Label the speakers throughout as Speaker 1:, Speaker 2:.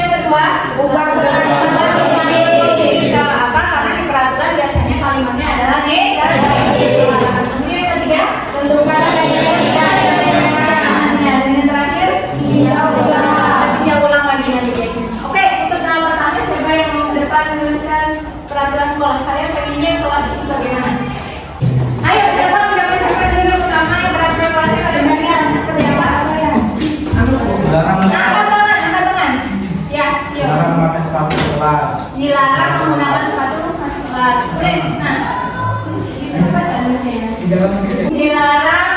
Speaker 1: yang kedua, ubah jadi apa? Karena di peraturan biasanya kalimatnya adalah negatif. Kemudian yang ketiga, tentukan kalimatnya tidak. Dan yang terakhir, tidak ulang lagi nanti biasanya. Oke, untuk tahap pertama siapa yang mau ke depan menuliskan peraturan sekolah? Saya pengennya kelas itu bagaimana? Ayo, siapa mencapai dulu yang pertama yang peraturan kelasnya kalian bagian seperti apa? Angkat tangan. Ya, yuk.
Speaker 2: Dilarang memakai sepatu kelas.
Speaker 1: Dilarang menggunakan sepatu masuk kelas. Tulis. Nah, bisa baca tulisnya. Dilarang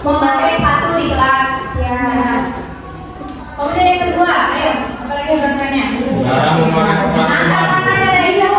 Speaker 1: memakai sepatu di kelas. Ya. Kemudian yang kedua, ayo, apalagi peraturannya?
Speaker 3: Dilarang memakai sepatu.
Speaker 1: Angkat tangannya dari itu.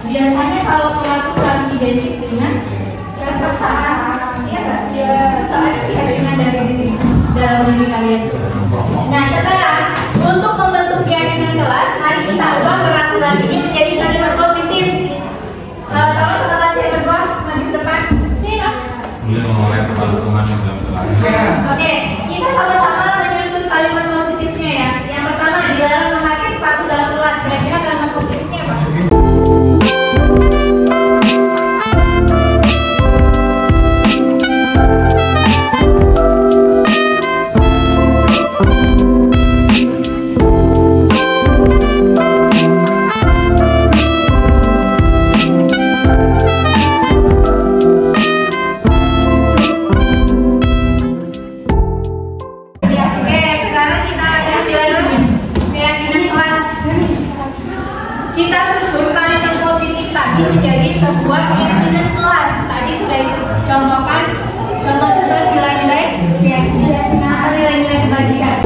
Speaker 1: Biasanya kalau peraturan identik dengan kepesertaan, ya nggak? Ada keyakinan dari dalam diri kalian. Nah sekarang untuk membentuk keyakinan kelas, mari kita ubah peraturan ini menjadi kalimat positif. Tolong setelah saya berdua maju ke depan.
Speaker 3: Boleh memakai sepatu teman dalam kelas.
Speaker 1: Oke, kita sama-sama menyusun kalimat positifnya ya. Yang pertama, dilarang memakai sepatu dalam kelas. Kira-kira kalimat positifnya apa? Kita susun kalimat positif tadi menjadi sebuah keyakinan kelas. Tadi sudah contohkan contoh-contoh nilai-nilai keyakinan atau nilai-nilai kebajikan.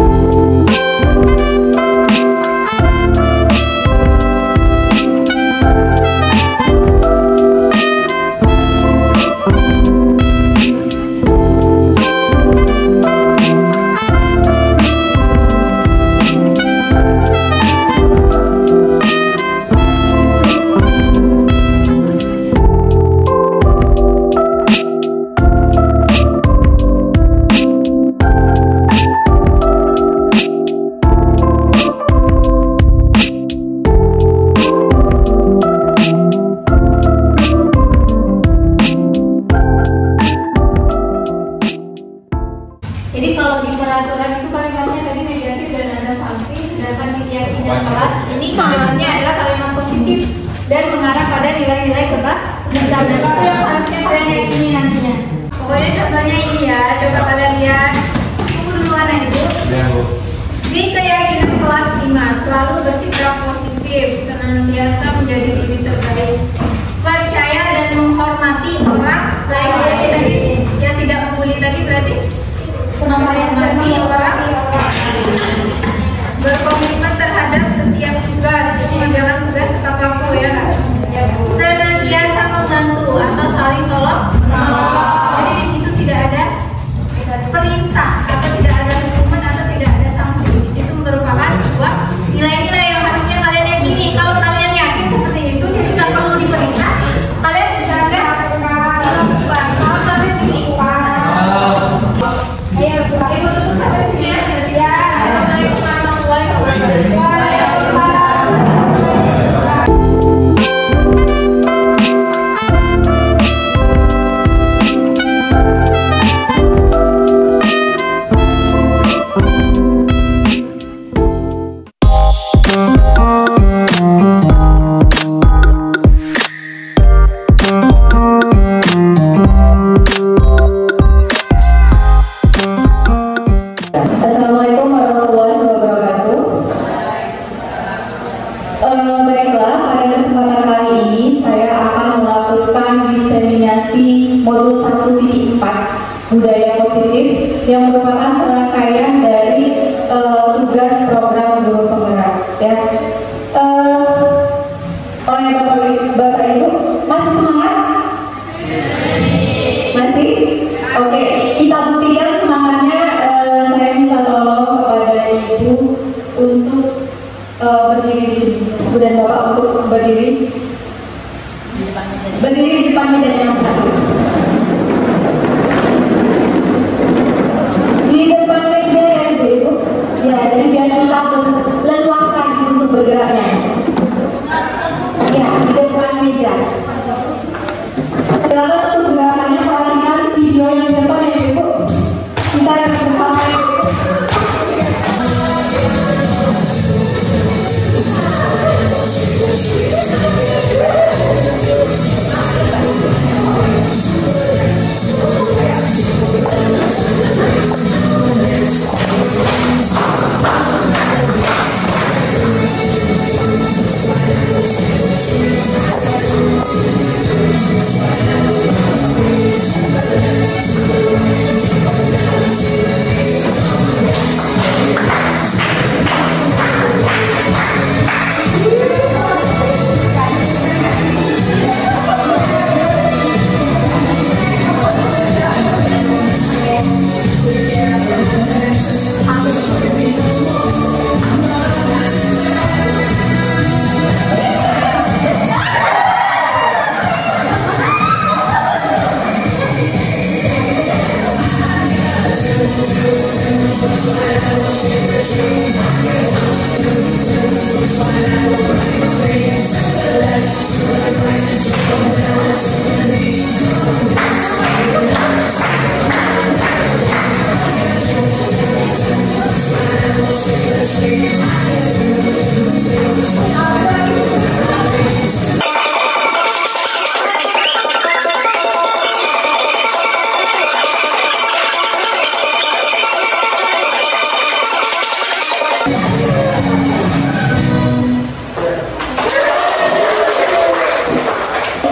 Speaker 1: Jadi kalau di peraturan itu kalimatnya tadi negatif dan ada sanksi, sedangkan di keyakinan kelas ini kalimatnya adalah kalimat positif dan mengarah pada nilai-nilai kebajikan. Itu yang harusnya kalian yakini nantinya. Pokoknya contohnya ini ya, coba kalian lihat. Tunggu dulu anak itu. Di keyakinan kelas 5 selalu bersikap positif, senantiasa menjadi diri terbaik, percaya dan menghormati orang lain. Tadi yang tidak membuli tadi berarti menghormati orang, berkomitmen terhadap setiap tugas, menjalankan tugas tetap laku ya kak. Senantiasa membantu atau saling tolong. Jadi di situ tidak ada perintah atau tidak ada hukuman atau tidak ada sanksi. Di situ merupakan sebuah nilai-nilai yang harusnya kalian yakini. Kalau kalian yakin seperti itu, jadi tidak perlu diperintah. Kalian jaga melakukan. Kalau sampai sini. Ayo, ibu tutup sampai sini ya. Ya. Assalamualaikum warahmatullahi wabarakatuh.
Speaker 2: Baiklah, pada kesempatan kali ini saya akan melakukan diseminasi modul 1.4 budaya positif yang merupakan serangkaian dari tugas program guru penggerak. Ya. Bapak Ibu masih semangat? Masih? Oke, kita buktikan semangatnya. Saya minta tolong kepada Ibu untuk berdiri di sini. Ibu dan Bapak untuk berdiri di depan meja masing-masing. Di depan meja ya Ibu. Ya, jadi biar kita leluasa untuk bergeraknya. Ya, di depan meja. Silakan untuk gerakannya perhatikan video yang di depan ya Ibu. Kita yang bersama ya Ibu.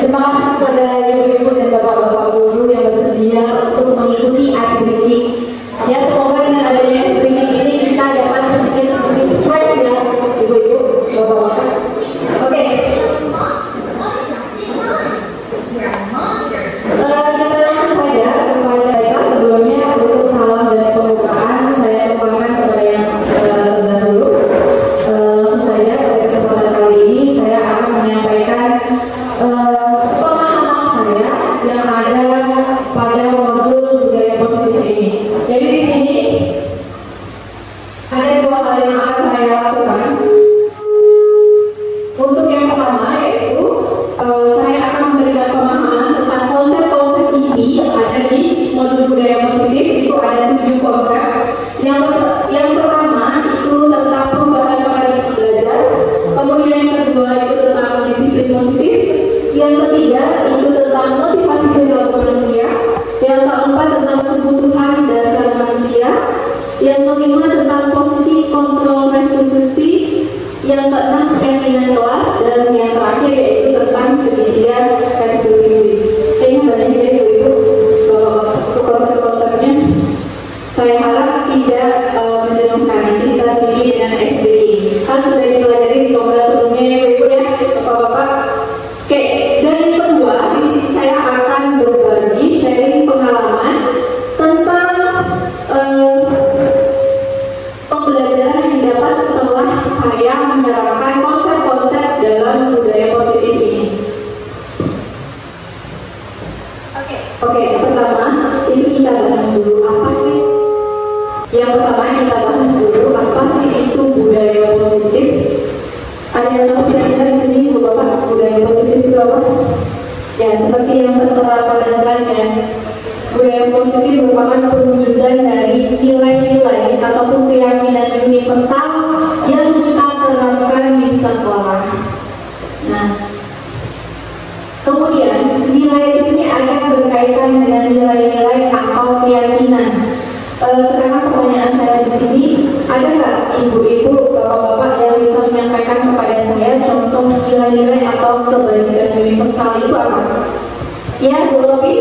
Speaker 2: Terima kasih kepada ibu-ibu dan bapak-bapak guru yang bersedia untuk mengikuti icebreaking. Ya, semoga dengan adanya icebreaking ini kita dapat sedikit fresh ya, ibu-ibu, bapak-bapak. Oke. Kita langsung saja kepada kita. Sebelumnya untuk salam dan pembukaan saya tumpahkan kepada yang terdahulu. Langsung saja pada kesempatan kali ini saya akan menyampaikan pemahaman saya yang ada pada modul budaya positif ini. Jadi di sini ada dua hal yang akan saya lakukan. Untuk yang pertama yaitu saya akan memberikan pemahaman tentang konsep-konsep inti yang ada di modul budaya positif. Itu ada 7 konsep. Yang pertama itu tentang perubahan paradigma belajar. Kemudian yang kedua itu tentang disiplin positif. Yang ketiga itu tentang motivasi perilaku manusia. Yang keempat tentang kebutuhan dasar manusia. Yang kelima tentang posisi kontrol restitusi. Yang keenam keyakinan kelas. Dan yang terakhir yaitu tentang segitiga restitusi. Ini banyak ya ibu-ibu untuk konsep-konsepnya. Saya harap tidak menjenuhkan. Nanti kita sedikit dengan SBI. Kan sudah dipelajari di kelas sebelumnya ya ibu ya, bapak-bapak. Oke, dan yang kedua, di sini saya akan berbagi sharing pengalaman tentang pembelajaran yang didapat setelah saya menerapkan konsep-konsep dalam budaya positif ini. Oke, pertama itu kita bahas dulu apa sih? Yang pertama kita bahas dulu apa sih itu budaya positif? Ada yang tahu kira-kira di sini Bapak budaya positif itu apa? Ya, seperti yang tertera pada slide-nya. Budaya positif merupakan perwujudan dari nilai-nilai ataupun keyakinan universal yang kita terapkan di sekolah. Nah, kemudian nilai di sini ada berkaitan dengan nilai-nilai atau keyakinan. Sekarang pertanyaan saya di sini, ada nggak ibu-ibu, bapak-bapak yang bisa menyampaikan kepada saya misal itu apa? Ya, Bu Robi?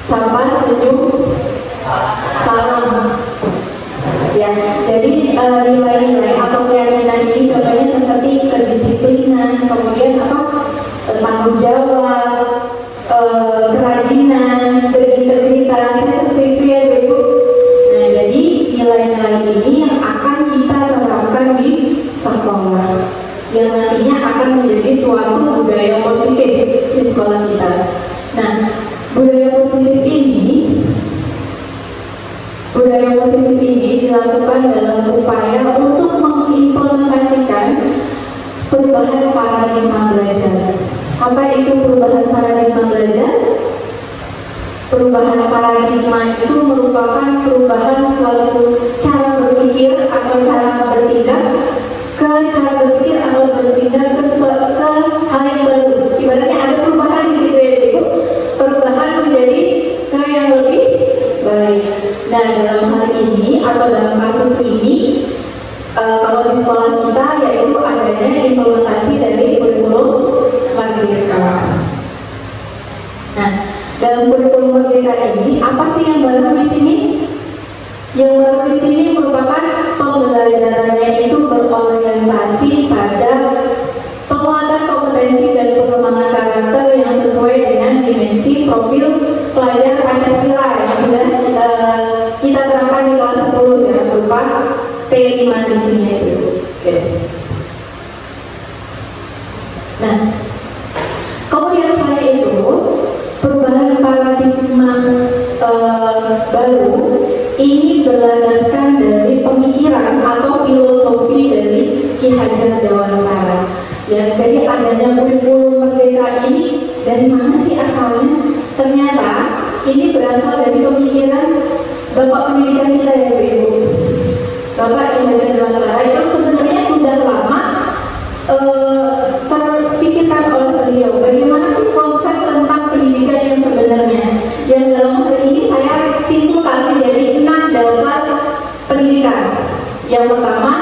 Speaker 2: Sapa, senyum, salam. Ya, jadi nilai-nilai atau keyakinan ini contohnya seperti kedisiplinan, kemudian apa? Tanggung jawab, kerajinan, berintegritas, seperti itu ya Bu. Nah, jadi nilai-nilai ini yang akan kita terapkan di sekolah, yang nantinya akan menjadi suatu budaya positif di sekolah kita. Nah, budaya positif ini dilakukan dalam upaya untuk mengimplementasikan perubahan paradigma belajar. Apa itu perubahan paradigma belajar? Perubahan paradigma itu merupakan perubahan suatu cara berpikir atau cara bertindak ke cara berpikir atau bertindak ke hal yang baru. Ibaratnya ada perubahan di situ ya Ibu. Perubahan menjadi ke yang lebih baik. Nah, dalam hal ini atau dalam kasus ini kalau di sekolah kita yaitu adanya implementasi dari kurikulum Merdeka. Nah, dalam kurikulum Merdeka ini apa sih yang baru di sini? Yang baru di sini merupakan pembelajarannya itu berorientasi pada penguatan kompetensi dan pengembangan karakter yang sesuai dengan dimensi profil pelajar Pancasila yang sudah kita terangkan di kelas 10 ya, berupa P5 di sini itu. Oke. Nah, kemudian selain itu perubahan paradigma baru ini berlandaskan dari pemikiran atau filosofi dari Ki Hajar Dewantara. Ya, jadi adanya kurikulum Merdeka ini dari mana sih asalnya? Ternyata ini berasal dari pemikiran Bapak pendidikan kita ya Bu. Bapak Ki Hajar Dewantara itu sebenarnya sudah lama terpikirkan oleh beliau. Bagaimana sih konsep tentang pendidikan yang sebenarnya? Yang dalam hal ini saya simpulkan menjadi 6 dasar pendidikan. Yang pertama,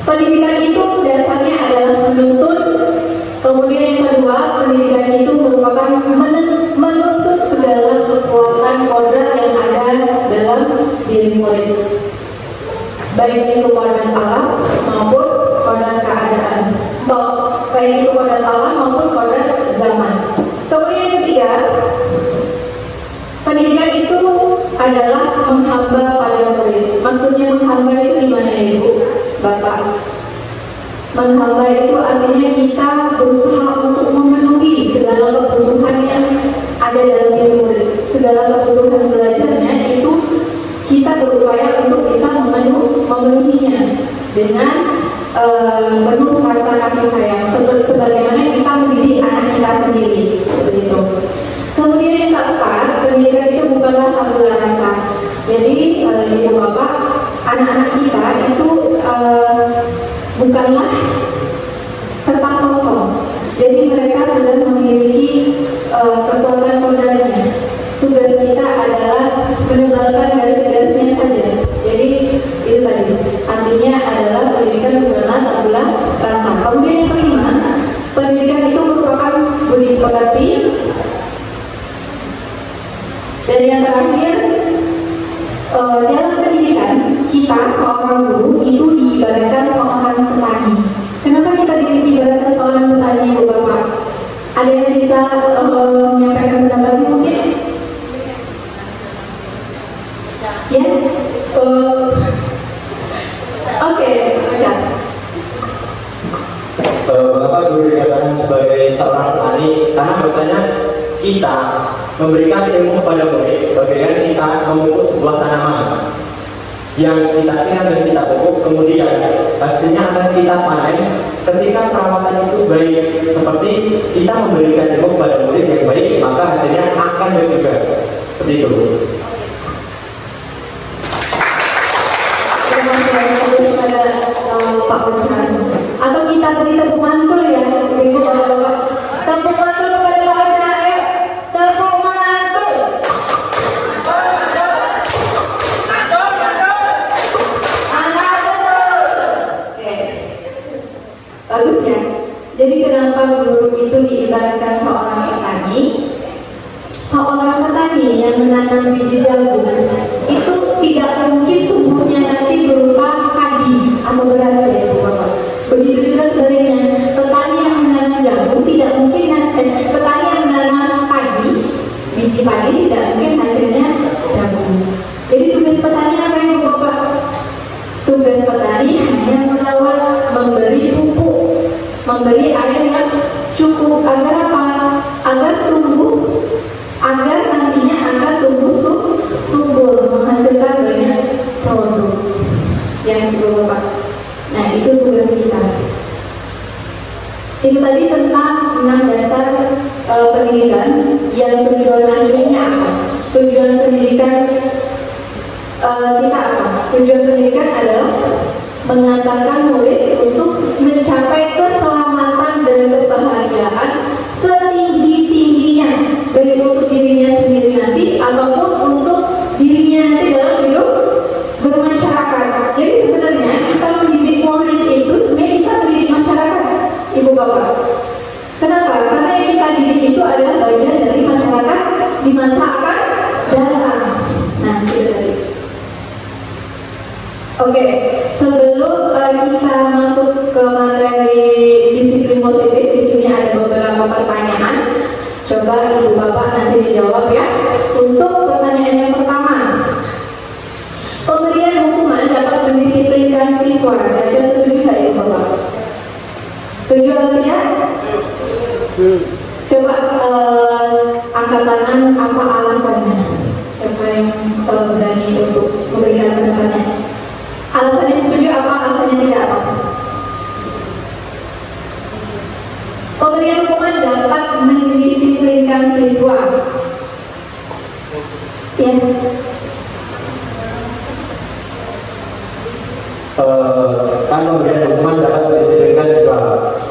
Speaker 2: pendidikan itu dasarnya adalah menuntut. Kemudian yang kedua, pendidikan itu merupakan menuntut segala kekuatan kodrat yang ada dalam diri murid, baik itu kodrat alam maupun kodrat keadaan, baik itu kodrat alam maupun kodrat zaman. Kemudian yang ketiga, pendidikan itu adalah menghamba pada murid. Maksudnya menghamba itu gimana ya Ibu, Bapak? Menghamba itu artinya kita berusaha untuk memenuhi segala kebutuhan yang ada dalam diri murid. Segala kebutuhan belajarnya itu kita berupaya untuk bisa memenuhinya dengan penuh rasa kasih sayang, sebagaimana kita mendidik anak kita sendiri, seperti itu. Kemudian yang keempat, pendidikan itu bukanlah tabula rasa. Jadi Ibu Bapak, anak-anak kita itu bukanlah kertas kosong. Jadi mereka sudah memiliki kekuatan kodratnya. Tugas kita adalah menebalkan garis-garisnya saja. Jadi itu tadi, artinya adalah pendidikan bukanlah tabula rasa. Kemudian yang kelima, pendidikan itu merupakan budi pekerti. Dan yang terakhir, dalam pendidikan kita seorang guru itu diibaratkan seorang petani. Kenapa kita diibaratkan seorang petani, Bu Bapak? Ada yang bisa menyampaikan pendapatnya mungkin? Ya, oke, baca.
Speaker 4: Bapak guru dikatakan sebagai seorang petani karena bahasanya kita memberikan ilmu kepada murid, bagaimana kita memupuk sebuah tanaman yang kita siram dan kita pupuk, kemudian hasilnya akan kita panen. Ketika perawatan itu baik, seperti kita memberikan ilmu kepada murid yang baik, maka hasilnya akan baik juga. Seperti itu.
Speaker 2: Terima kasih kepada Pak Ocan. Atau kita beri tepuk mantul ya, Ibu Bapak. Tepuk mantul kepada Pak Ocan ya. Tepuk mantul. kenapa guru itu diibaratkan seorang petani? Seorang petani yang menanam biji jagung itu tidak mungkin tumbuhnya nanti berupa padi atau beras ya Bapak. Begitu juga sebaliknya, petani yang menanam jagung tidak mungkin petani yang menanam padi, biji padi tidak mungkin hasilnya jagung. Jadi tugas petani apa ya Bapak? Tugas petani hanya merawat, memberi pupuk, memberi air yang cukup agar apa? Agar tumbuh, agar nantinya akan tumbuh subur, menghasilkan banyak produk yang Bapak. Nah itu tugas kita. Itu tadi tentang 6 dasar pendidikan yang tujuan akhirnya apa? Tujuan pendidikan kita apa? Tujuan pendidikan adalah mengantarkan murid untuk mencapai keselamatan dan kebahagiaan setinggi-tingginya, baik untuk dirinya sendiri nanti ataupun untuk dirinya nanti dalam hidup bermasyarakat. Jadi sebenarnya kita mendidik murid itu sebenarnya kita mendidik masyarakat, Ibu Bapak. Kenapa? Karena yang kita didik itu adalah bagian dari masyarakat di masa akan datang. Nah, itu tadi. Oke, sebelum kita masuk ke materi disiplin positif, di sini ada beberapa pertanyaan. Coba Ibu Bapak nanti dijawab ya. Untuk pertanyaan yang pertama, pemberian hukuman dapat mendisiplinkan siswa. Kira-kira setuju nggak Ibu Bapak? Setuju atau tidak? Coba angkat tangan apa alasannya? Siapa yang berani untuk memberikan pendapatnya? Alasannya setuju apa? Alasannya tidak apa? Pemberian hukuman dapat mendisiplinkan siswa. Ya.
Speaker 4: Kan pemberian hukuman dapat mendisiplinkan siswa.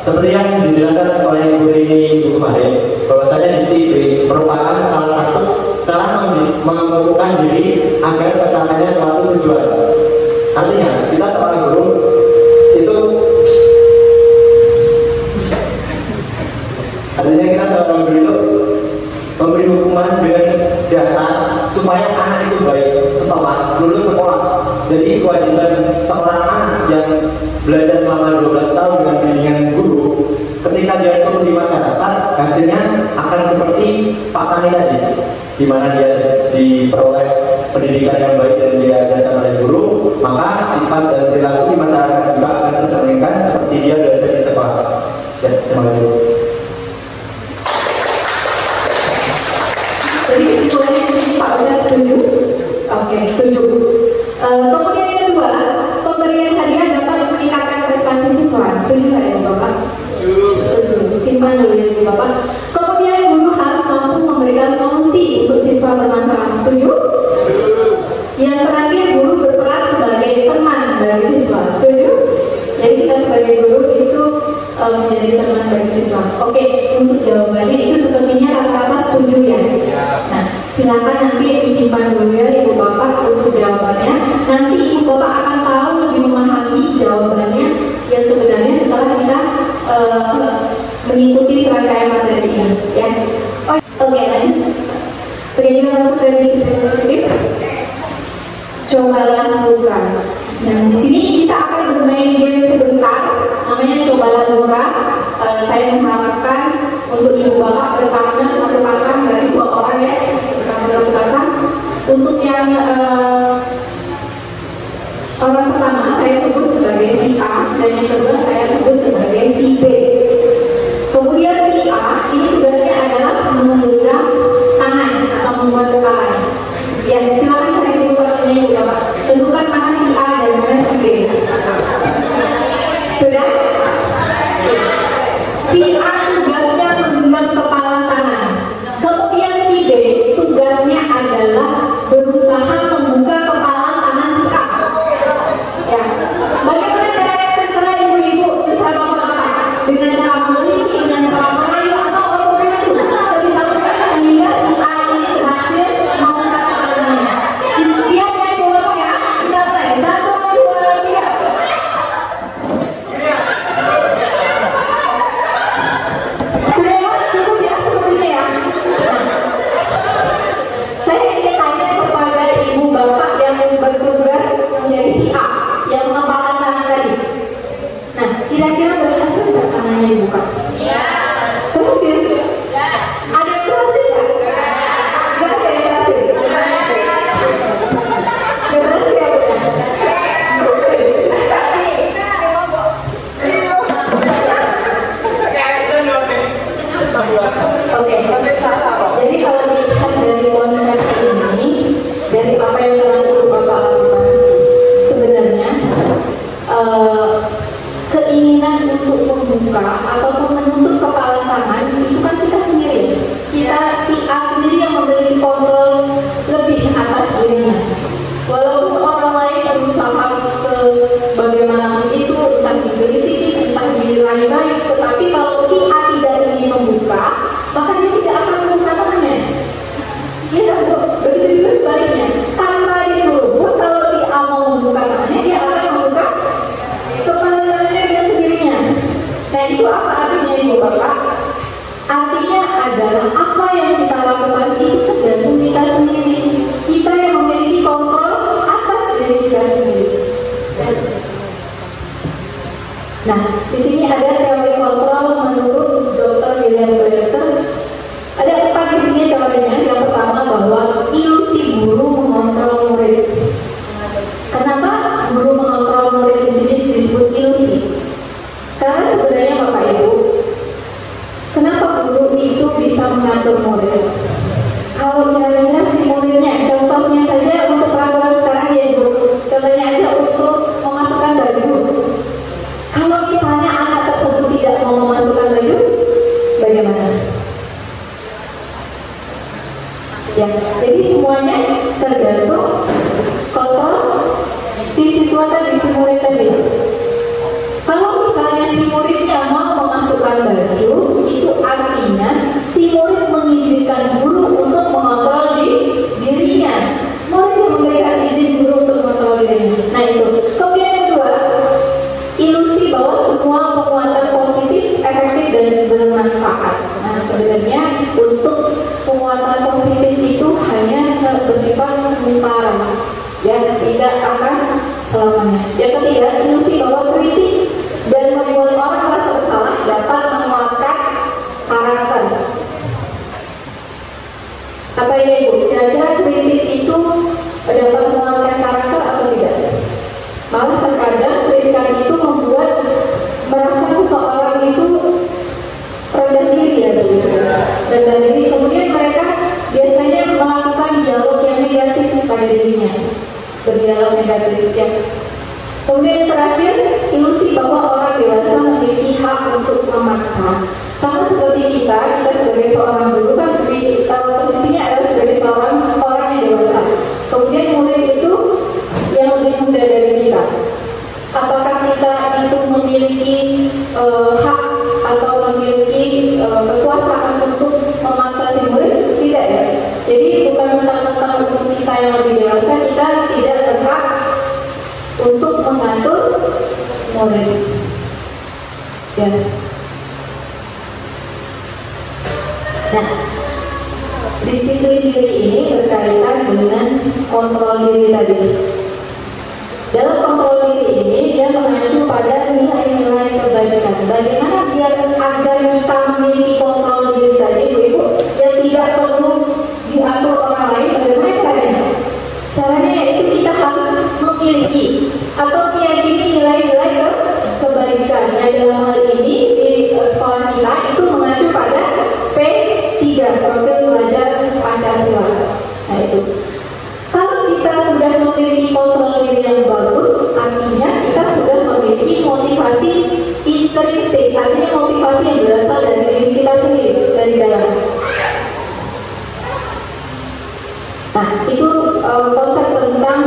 Speaker 4: Seperti yang dijelaskan oleh Ibu Rini kemarin, bahwasanya disiplin merupakan salah satu cara mengukuhkan diri agar tercapainya suatu tujuan. Artinya kita seorang guru itu memberi hukuman dengan dasar supaya anak itu baik setelah lulus sekolah. Jadi kewajiban seorang anak yang belajar selama 12 tahun dengan bimbingan guru, ketika dia turun di masyarakat, hasilnya akan seperti Pak Tani tadi, di mana dia diperoleh pendidikan yang baik dan diajarkan oleh guru, maka sifat dan perilaku di masyarakat juga akan tercerminkan seperti dia belajar di sekolah. Terima kasih.
Speaker 2: Jadi kesimpulannya Pak udah setuju? Oke, setuju. Kemudian yang kedua, pemberian hadiah dapat meningkatkan prestasi siswa. Setuju nggak ya Bapak? Setuju. Simpan dulu ya Bapak. Kemudian guru harus mampu memberikan solusi untuk siswa bermasalah. Setuju? Yang terakhir, guru berperan sebagai teman bagi siswa. Setuju? Jadi kita sebagai guru itu menjadi teman bagi siswa. Oke, untuk jawabannya itu sepertinya rata-rata setuju ya. Nah, silakan nanti disimpan dulu ya Ibu Bapak untuk jawabannya. Nanti Ibu Bapak akan tahu lebih memahami jawabannya yang sebenarnya setelah kita mengikuti serangkaian materi ini ya. Oke, lanjut. Kita masuk ke disiplin positif. Cobalah buka. Nah, di sini kita akan bermain game sebentar, namanya cobalah buka. Saya mengharapkan untuk Ibu Bapak berpartner satu pasang, berarti 2 orang ya, satu pasang. Untuk yang orang pertama saya sebut sebagai si A dan yang kedua saya sebut sebagai si B. Kemudian si A ini tugasnya adalah menggenggam tangan atau membuat kepala. Ya, silakan cari dulu partnernya Ibu Bapak. Tentukan mana si A dan mana si B. Sudah? Si A tugasnya menggenggam kepala tangan. Kemudian si B tugasnya adalah berusaha membuat Nah, di sini ada teori kontrol menurut Dr. William Glasser. Ada 4 di sini teorinya. Yang pertama bahwa ilusi guru mengontrol murid. Kenapa guru mengontrol murid di sini disebut ilusi? Karena sebenarnya Bapak Ibu, kenapa guru itu bisa mengatur murid? Kalau kira-kira si muridnya, contohnya saja untuk peraturan sekarang ya Ibu, contohnya aja untuk memasukkan baju. Kalau misalnya anak tersebut tidak mau memasukkan baju, bagaimana? Ya, jadi semuanya tergantung kontrol si siswa tadi, si murid tadi. Kalau misalnya si muridnya mau memasukkan baju, itu artinya si murid mengizinkan guru untuk mengontrol dirinya. Murid yang memberikan izin guru untuk mengontrol dirinya. Nah itu. Kemudian yang kedua, ilusi bahwa semua penguatan positif, efektif dan bermanfaat. Nah sebenarnya untuk penguatan positif itu hanya bersifat sementara, ya tidak akan selamanya. Yang ketiga, ilusi bahwa kritik dan membuat orang merasa bersalah dapat menguatkan karakter. Apa ya Ibu? Kira-kira kritik itu dapat menguatkan karakter atau tidak? Malah terkadang kritikan itu membuat merasa seseorang itu rendah diri ya begitu. Rendah diri, kemudian mereka biasanya melakukan dialog yang negatif pada dirinya. Berdialog negatif ya. Kemudian yang terakhir, ilusi bahwa orang dewasa memiliki hak untuk memaksa. Sama seperti kita sebagai seorang guru kan posisinya adalah sebagai seorang orang yang dewasa. Kemudian murid itu yang lebih muda dari kita. Apakah kita itu memiliki hak atau memiliki kekuasaan untuk memaksa si murid? Tidak ya. Jadi bukan mentang-mentang untuk kita yang lebih dewasa, kita tidak berhak untuk mengatur murid. Ya. Nah, disiplin diri ini berkaitan dengan kontrol diri tadi. Dalam kontrol diri ini, dia mengacu pada nilai-nilai kebajikan. Bagaimana biar agar kita memiliki kontrol diri tadi, Ibu, yang tidak perlu diatur orang lain? Bagaimana caranya? Caranya yaitu kita harus memiliki atau meyakini nilai-nilai kebajikan. Yang dalam hal ini di sekolah kita itu mengacu pada P3, Profil Pelajar Pancasila. Nah itu. Kalau kita sudah memiliki kontrol diri yang bagus, artinya kita sudah memiliki motivasi intrinsik, artinya motivasi yang berasal dari diri kita sendiri, dari dalam. Nah, itu konsep tentang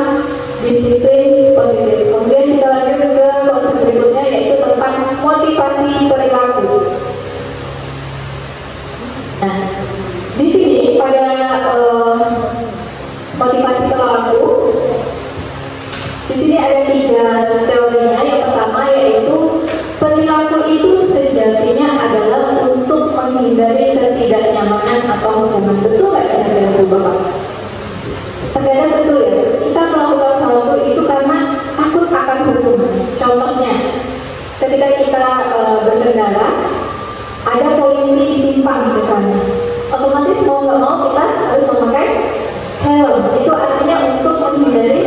Speaker 2: disiplin positif. Kemudian kita lanjut ke konsep berikutnya, yaitu tentang motivasi perilaku. Nah, di sini pada motivasi perilaku, di sini ada 3 teorinya. Yang pertama yaitu perilaku itu sejatinya adalah untuk menghindari ketidaknyamanan atau hukuman. Betul nggak kira-kira Bu Bapak? Terkadang betul ya, kita melakukan sesuatu itu karena takut akan hukuman. Contohnya, ketika kita berkendara, ada polisi di simpang ke sana, otomatis mau nggak mau kita harus memakai helm. Itu artinya untuk menghindari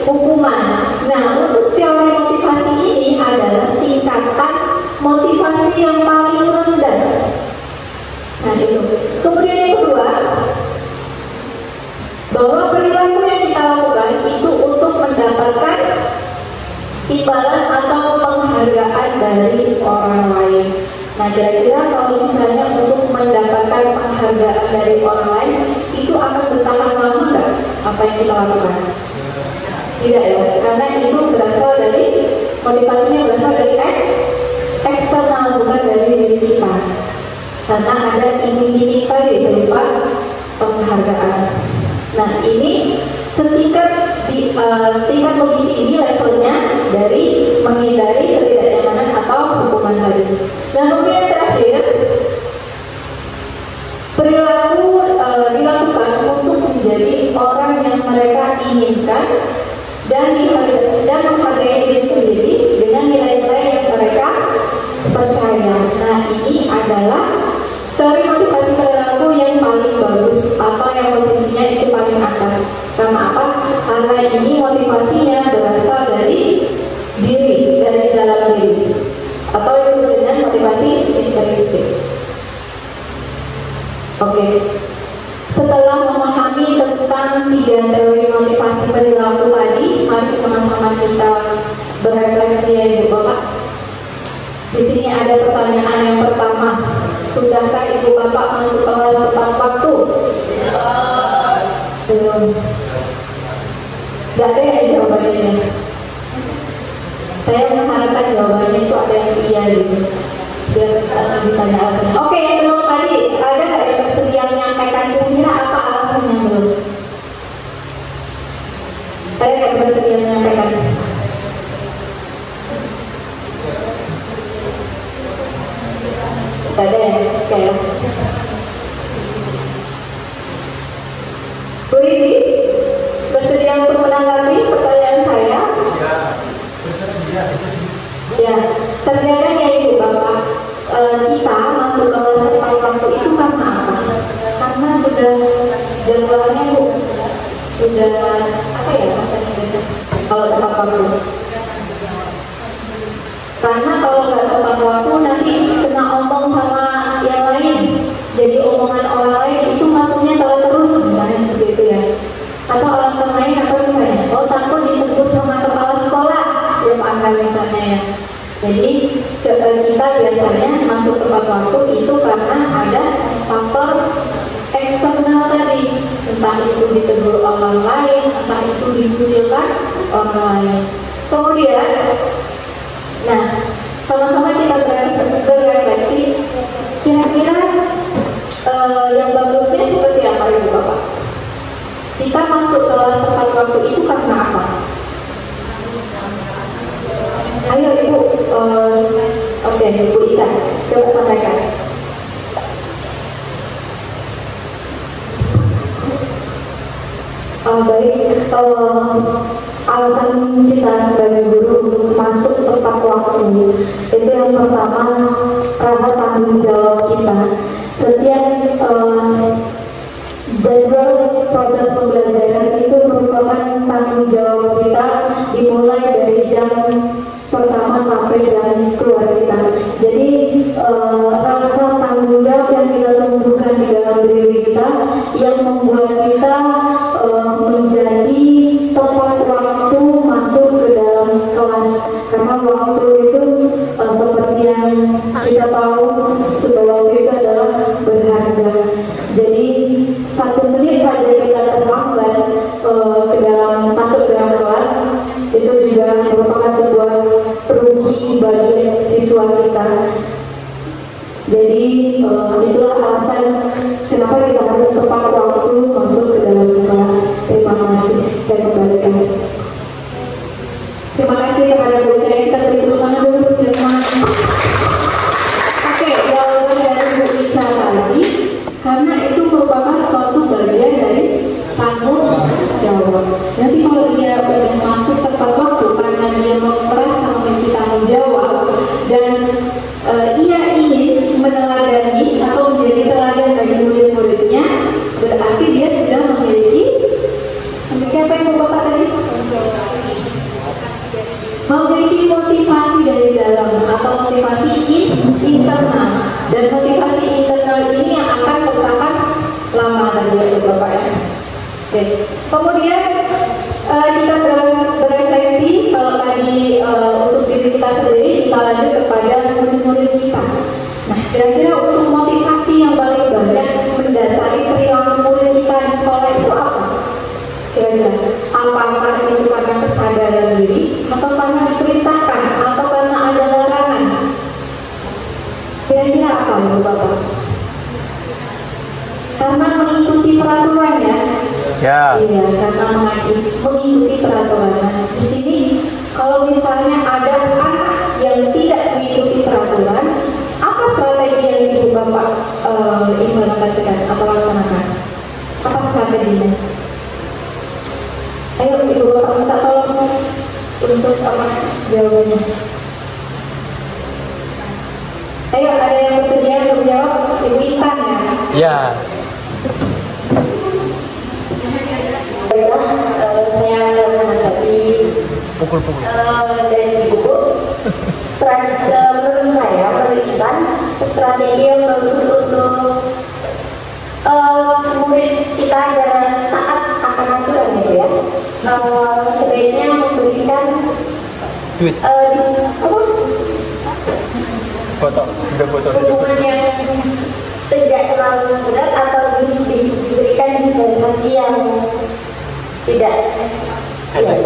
Speaker 2: hukuman. Nah, untuk teori motivasi ini adalah tingkatan motivasi yang paling rendah. Nah itu. Kemudian yang kedua, bahwa perilaku yang kita lakukan itu untuk mendapatkan imbalan atau penghargaan dari orang lain. Nah kira-kira kalau misalnya untuk mendapatkan penghargaan dari orang lain, itu akan bertahan lama nggak apa yang kita lakukan? Tidak ya, karena itu berasal dari motivasinya berasal dari eksternal, bukan dari diri kita. Karena ada iming-iming tadi berupa penghargaan. Nah ini setingkat lebih tinggi levelnya dari menghindari ketidaknyamanan atau hukuman tadi. Nah kemudian terakhir, perilaku dilakukan untuk menjadi orang yang mereka inginkan dan menghargai diri sendiri dengan nilai-nilai yang mereka Di sini ada pertanyaan yang pertama. Sudahkah ibu bapak masuk kelas tepat waktu? Belum. Gak ada yang jawabannya. Saya mengharapkan jawabannya itu ada yang iya gitu. Biar ditanya alasannya. Oke, yang belum tadi ada nggak yang bersedia menyampaikan kira-kira apa alasannya belum? Ada yang bersedia menyampaikan? Ada ya? Oke. Bu Indi, bersedia untuk menanggapi pertanyaan saya? Ya, terkadang ya ibu bapak, kita masuk ke tepat waktu itu karena apa? Karena sudah jadwalnya bu, sudah apa ya rasanya biasa kalau tepat waktu. Karena kalau nggak tepat waktu nanti kena omong sama yang lain, jadi omongan orang lain itu masuknya terus misalnya seperti itu ya. Atau alasan lain apa misalnya? Oh takut ditegur sama kepala sekolah, ya Pak Angga misalnya ya. Jadi kita biasanya masuk tepat waktu itu karena ada faktor eksternal tadi, entah itu ditegur orang lain, entah itu dikucilkan orang lain. Kemudian, nah sama-sama kita berefleksi, kira-kira yang bagusnya seperti apa ibu bapak? Kita masuk kelas tepat waktu itu karena apa? Ayo ibu, oke, ibu Ica, coba sampaikan.
Speaker 5: Baik, alasan kita sebagai guru untuk masuk tepat waktu itu yang pertama rasa tanggung jawab kita. Setiap jadwal proses pembelajaran itu merupakan tanggung jawab kita dimulai dari jam pertama sampai jam keluar kita. Jadi rasa tanggung jawab yang kita tumbuhkan di dalam diri kita yang membuat kita menjadi tepat waktu masuk ke dalam kelas, karena waktu itu seperti yang kita tahu sebuah waktu itu adalah berharga. Jadi 1 menit saja kita terlambat ke dalam masuk ke dalam kelas itu juga merupakan sebuah rugi bagi siswa kita. Jadi itulah alasan kenapa kita harus tepat waktu masuk ke dalam kelas. Terima kasih. Saya kembalikan.
Speaker 2: Terima kasih kepada Bu Ica. Kita beri tepuk tangan dulu. Oke, jawaban dari Bu Ica tadi, karena itu merupakan suatu bagian dari tanggung jawab. Nanti kalau dia sudah masuk tepat waktu karena dia merasa memiliki tanggung jawab dan ia ingin meneladani atau menjadi teladan bagi murid-muridnya, berarti dia sudah memiliki apa yang Bapak tadi? Memiliki motivasi dari dalam atau motivasi internal, dan motivasi internal ini yang akan bertahan lama tadi ya Bapak ya. Oke. Kemudian kita berefleksi kalau tadi untuk diri kita sendiri, kita lanjut kepada murid-murid kita. Nah, kira-kira untuk motivasi yang paling banyak mendasari perilaku murid kita di sekolah itu apa? Kira-kira apakah itu karena kesadaran diri, atau karena diperintahkan, atau karena ada larangan? Kira-kira apa Ibu Bapak? Karena mengikuti peraturan ya.
Speaker 6: Ya.
Speaker 2: Iya, karena mengikuti peraturan. Nah, di sini kalau misalnya ada anak yang tidak mengikuti peraturan, apa strategi yang Ibu Bapak implementasikan atau laksanakan? Apa strateginya? Ayo Ibu Bapak minta tolong untuk apa jawabannya. Ayo, ada yang bersedia untuk menjawab? Ibu Intan ya?
Speaker 6: Ya.
Speaker 5: Saya menanggapi
Speaker 6: Pukul-pukul.
Speaker 5: dari buku. Menurut saya, menurut strategi yang bagus untuk murid kita agar taat akan aturan gitu ya. Sebaiknya memberikan
Speaker 6: duit. Foto, udah foto.
Speaker 5: Hukuman yang tidak terlalu berat atau diberikan dispensasi yang tidak. Ya.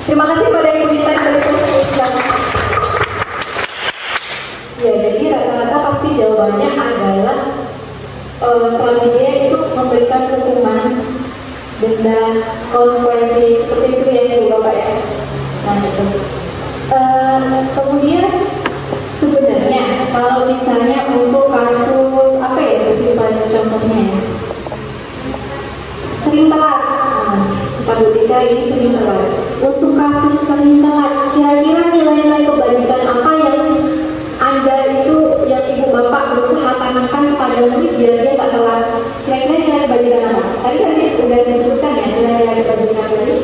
Speaker 5: Terima kasih pada yang minta ya, jadi rata-rata pasti jawabannya adalah selanjutnya itu memberikan hukuman, denda, konsekuensi seperti itu ya Ibu Bapak ya. Nah itu. Kemudian sebenarnya kalau misalnya untuk kasus apa ya Bu Siswa contohnya ya? Sering telat. Pak Butika ini sering telat. Untuk kasus sering telat, kira-kira nilai-nilai kebajikan apa yang Anda itu, yang Ibu Bapak berusaha tanamkan kepada murid biar dia nggak telat? Kira-kira nilai kebajikan apa? Tadi kan udah disebutkan ya nilai-nilai kebajikan tadi.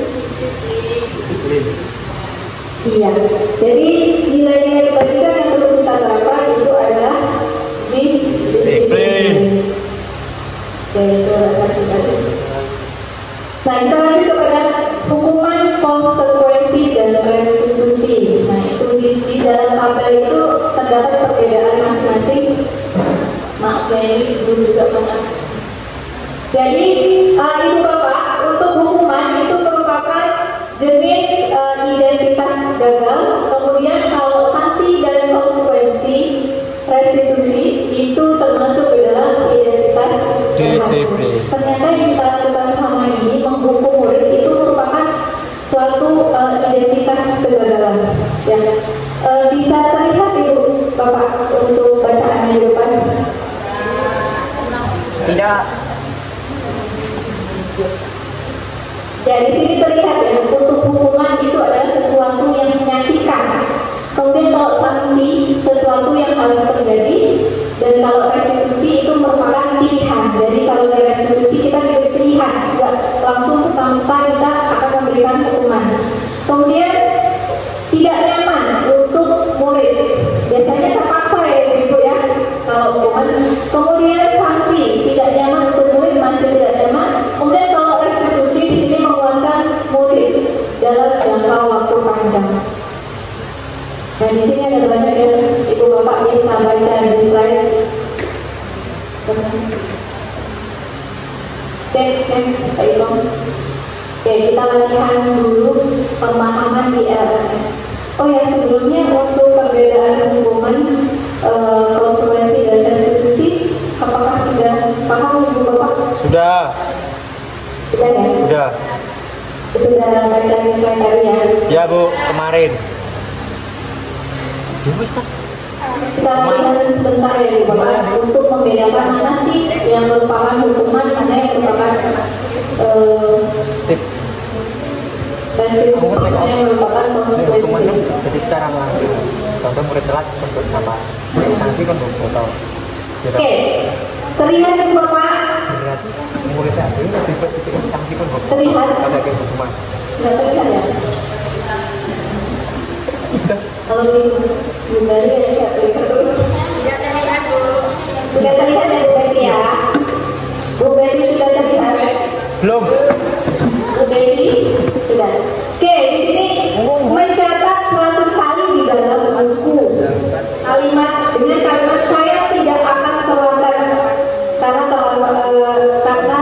Speaker 5: Iya. Jadi nilai-nilai kebajikan yang perlu kita terapkan itu adalah disiplin. Yaitu redaksi tadi. Nah, kita lanjut kepada hukuman, konsekuensi, dan restitusi. Nah, itu di dalam tabel itu terdapat perbedaan masing-masing. Maaf ya, ini Ibu juga pernah. Jadi, Ibu Bapak, untuk hukuman itu merupakan jenis identitas gagal. Kemudian kalau sanksi dan konsekuensi, restitusi itu termasuk di dalam identitas
Speaker 6: disiplin.
Speaker 5: Ternyata yang kita lakukan selama ini menghukum murid itu merupakan suatu identitas kegagalan. Ya, bisa terlihat Ibu Bapak untuk bacaan di depan.
Speaker 6: Tidak.
Speaker 5: Ya, di sini terlihat ya, untuk hukuman itu adalah sesuatu yang menyakitkan. Kemudian kalau sanksi, sesuatu yang harus terjadi. Dan kalau restitusi itu merupakan pilihan. Jadi kalau di restitusi kita diberi pilihan, nggak langsung serta-merta kita akan memberikan hukuman. Kemudian tidak nyaman untuk murid. Biasanya terpaksa ya Ibu ya kalau hukuman. Kemudian sanksi tidak nyaman untuk murid, masih tidak nyaman. Kemudian kalau restitusi di sini menguatkan murid dalam jangka waktu panjang. Nah, di sini ada banyak yang Ibu Bapak bisa baca di slide. Oke, next Pak Ibu. Oke, kita latihan dulu pemahaman di LMS. Oh ya, sebelumnya untuk perbedaan hukuman, konsekuensi dan restitusi, apakah sudah paham Ibu Bapak?
Speaker 6: Sudah.
Speaker 5: Sudah ya?
Speaker 6: Sudah.
Speaker 5: Sudah baca di slide tadi ya?
Speaker 6: Ya Bu, kemarin.
Speaker 5: Kita lihat sebentar ya Ibu Bapak untuk membedakan mana sih yang merupakan hukuman, mana yang merupakan restitusi, mana yang merupakan konsekuensi.
Speaker 6: Jadi secara langsung, contoh murid telat untuk sama sanksi kan botol.
Speaker 5: Oke, terlihat Ibu Bapak?
Speaker 6: Berarti murid tadi lebih berat sanksi kan botol.
Speaker 5: Terlihat?
Speaker 6: Ada kayak hukuman.
Speaker 5: Tidak terlihat ya? Kalau di Bali ya tidak terlihat terus.
Speaker 1: Tidak terlihat Bu.
Speaker 5: Tidak terlihat ya Bu Betty ya? Bu Betty sudah terlihat?
Speaker 6: Belum.
Speaker 5: Bu Betty sudah. Oke, di sini mencatat 100 kali di dalam buku kalimat dengan kalimat saya tidak akan terlambat karena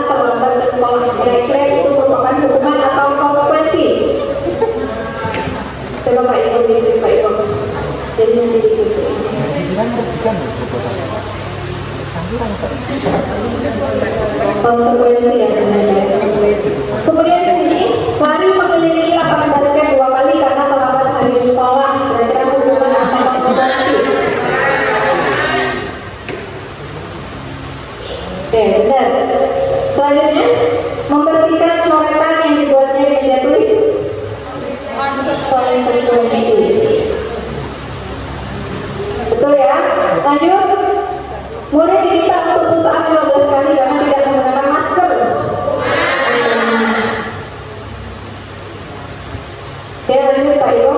Speaker 5: terlambat ke sekolah. Kira-kira itu merupakan hukuman atau konsekuensi? Coba Pak Ibu, Pak Ibu. Jadi nanti diikuti. Konsekuensi ya. Kemudian di sini lari mengelilingi lapangan basket 2 kali karena terlambat hari di sekolah. Kira-kira hukuman atau konsekuensi? Oke, benar. Selanjutnya membersihkan coretan yang dibuatnya di meja tulis. Konsekuensi. Betul ya? Lanjut. Murid diminta untuk push up 15 kali karena tidak menggunakan masker. Oke, lanjut Pak Ibu.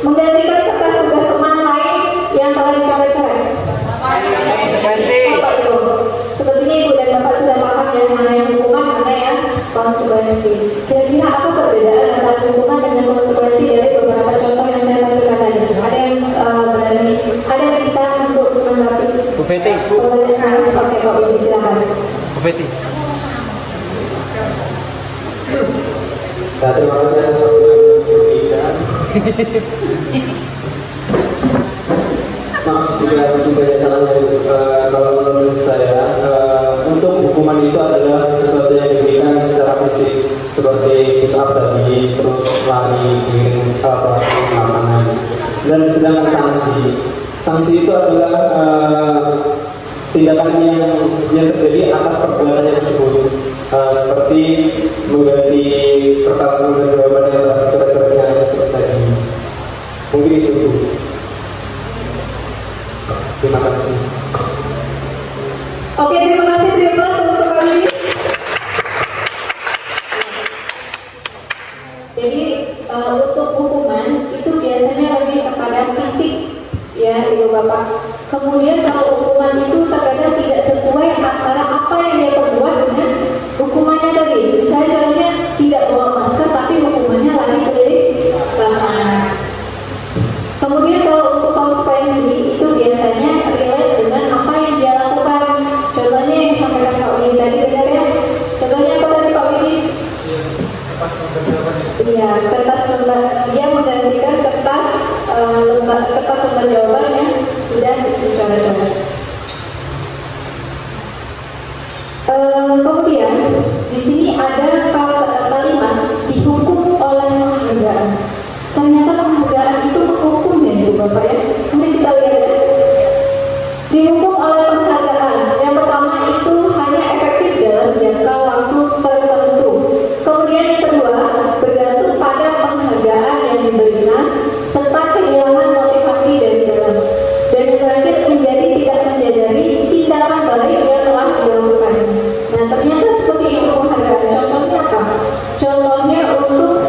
Speaker 5: Menggantikan kertas tugas teman lain yang telah dicoret-coret.
Speaker 6: Konsekuensi.
Speaker 5: Pak Ibu. Sepertinya Ibu dan Bapak sudah paham ya mana yang hukuman, mana yang konsekuensi. Kira-kira apa perbedaan antara hukuman dengan konsekuensi dari beberapa contoh yang saya berikan tadi?
Speaker 4: Maaf jika masih banyak salahnya. Kalau menurut saya, untuk hukuman itu adalah sesuatu yang diberikan secara fisik, seperti push up tadi, terus lari, makanan. Dan sedangkan sanksi itu adalah tindakan yang terjadi atas perbuatan tersebut, seperti mengganti kertas dengan jawaban yang coret-coretnya seperti tadi. Mungkin itu. Terima kasih.
Speaker 2: Oke, terima kasih Triplus untuk kali ini. Jadi untuk hukuman itu biasanya lebih kepada fisik, ya Ibu Bapak. Kemudian kalau hukuman itu terkadang tidak sesuai antara apa yang dia perbuat dengan hukumannya tadi. Misalnya contohnya tidak bawa masker tapi hukumannya lari dari lapangan. Kemudian kalau untuk konsekuensi itu biasanya relate dengan apa yang dia lakukan. Contohnya yang disampaikan Pak Widi tadi, benar ya? Contohnya apa tadi Pak Widi? Iya, kertas lembar. Dia menggantikan kertas lembar jawaban yang sudah dicoret-coret. Kemudian di sini ada kalimat dihukum oleh penghargaan. Ternyata penghargaan itu menghukum ya Ibu Bapak ya. Mari kita lihat ya. Dihukum oleh penghargaan. Yang pertama itu hanya efektif dalam jangka waktu tertentu. Kemudian yang kedua bergantung pada penghargaan yang diberikan serta kehilangan motivasi dari dalam. Dan yang terakhir menjadi tidak menyadari tindakan baik yang telah dilakukan. Nah ternyata seperti itu penghargaan. Contohnya apa? Contohnya untuk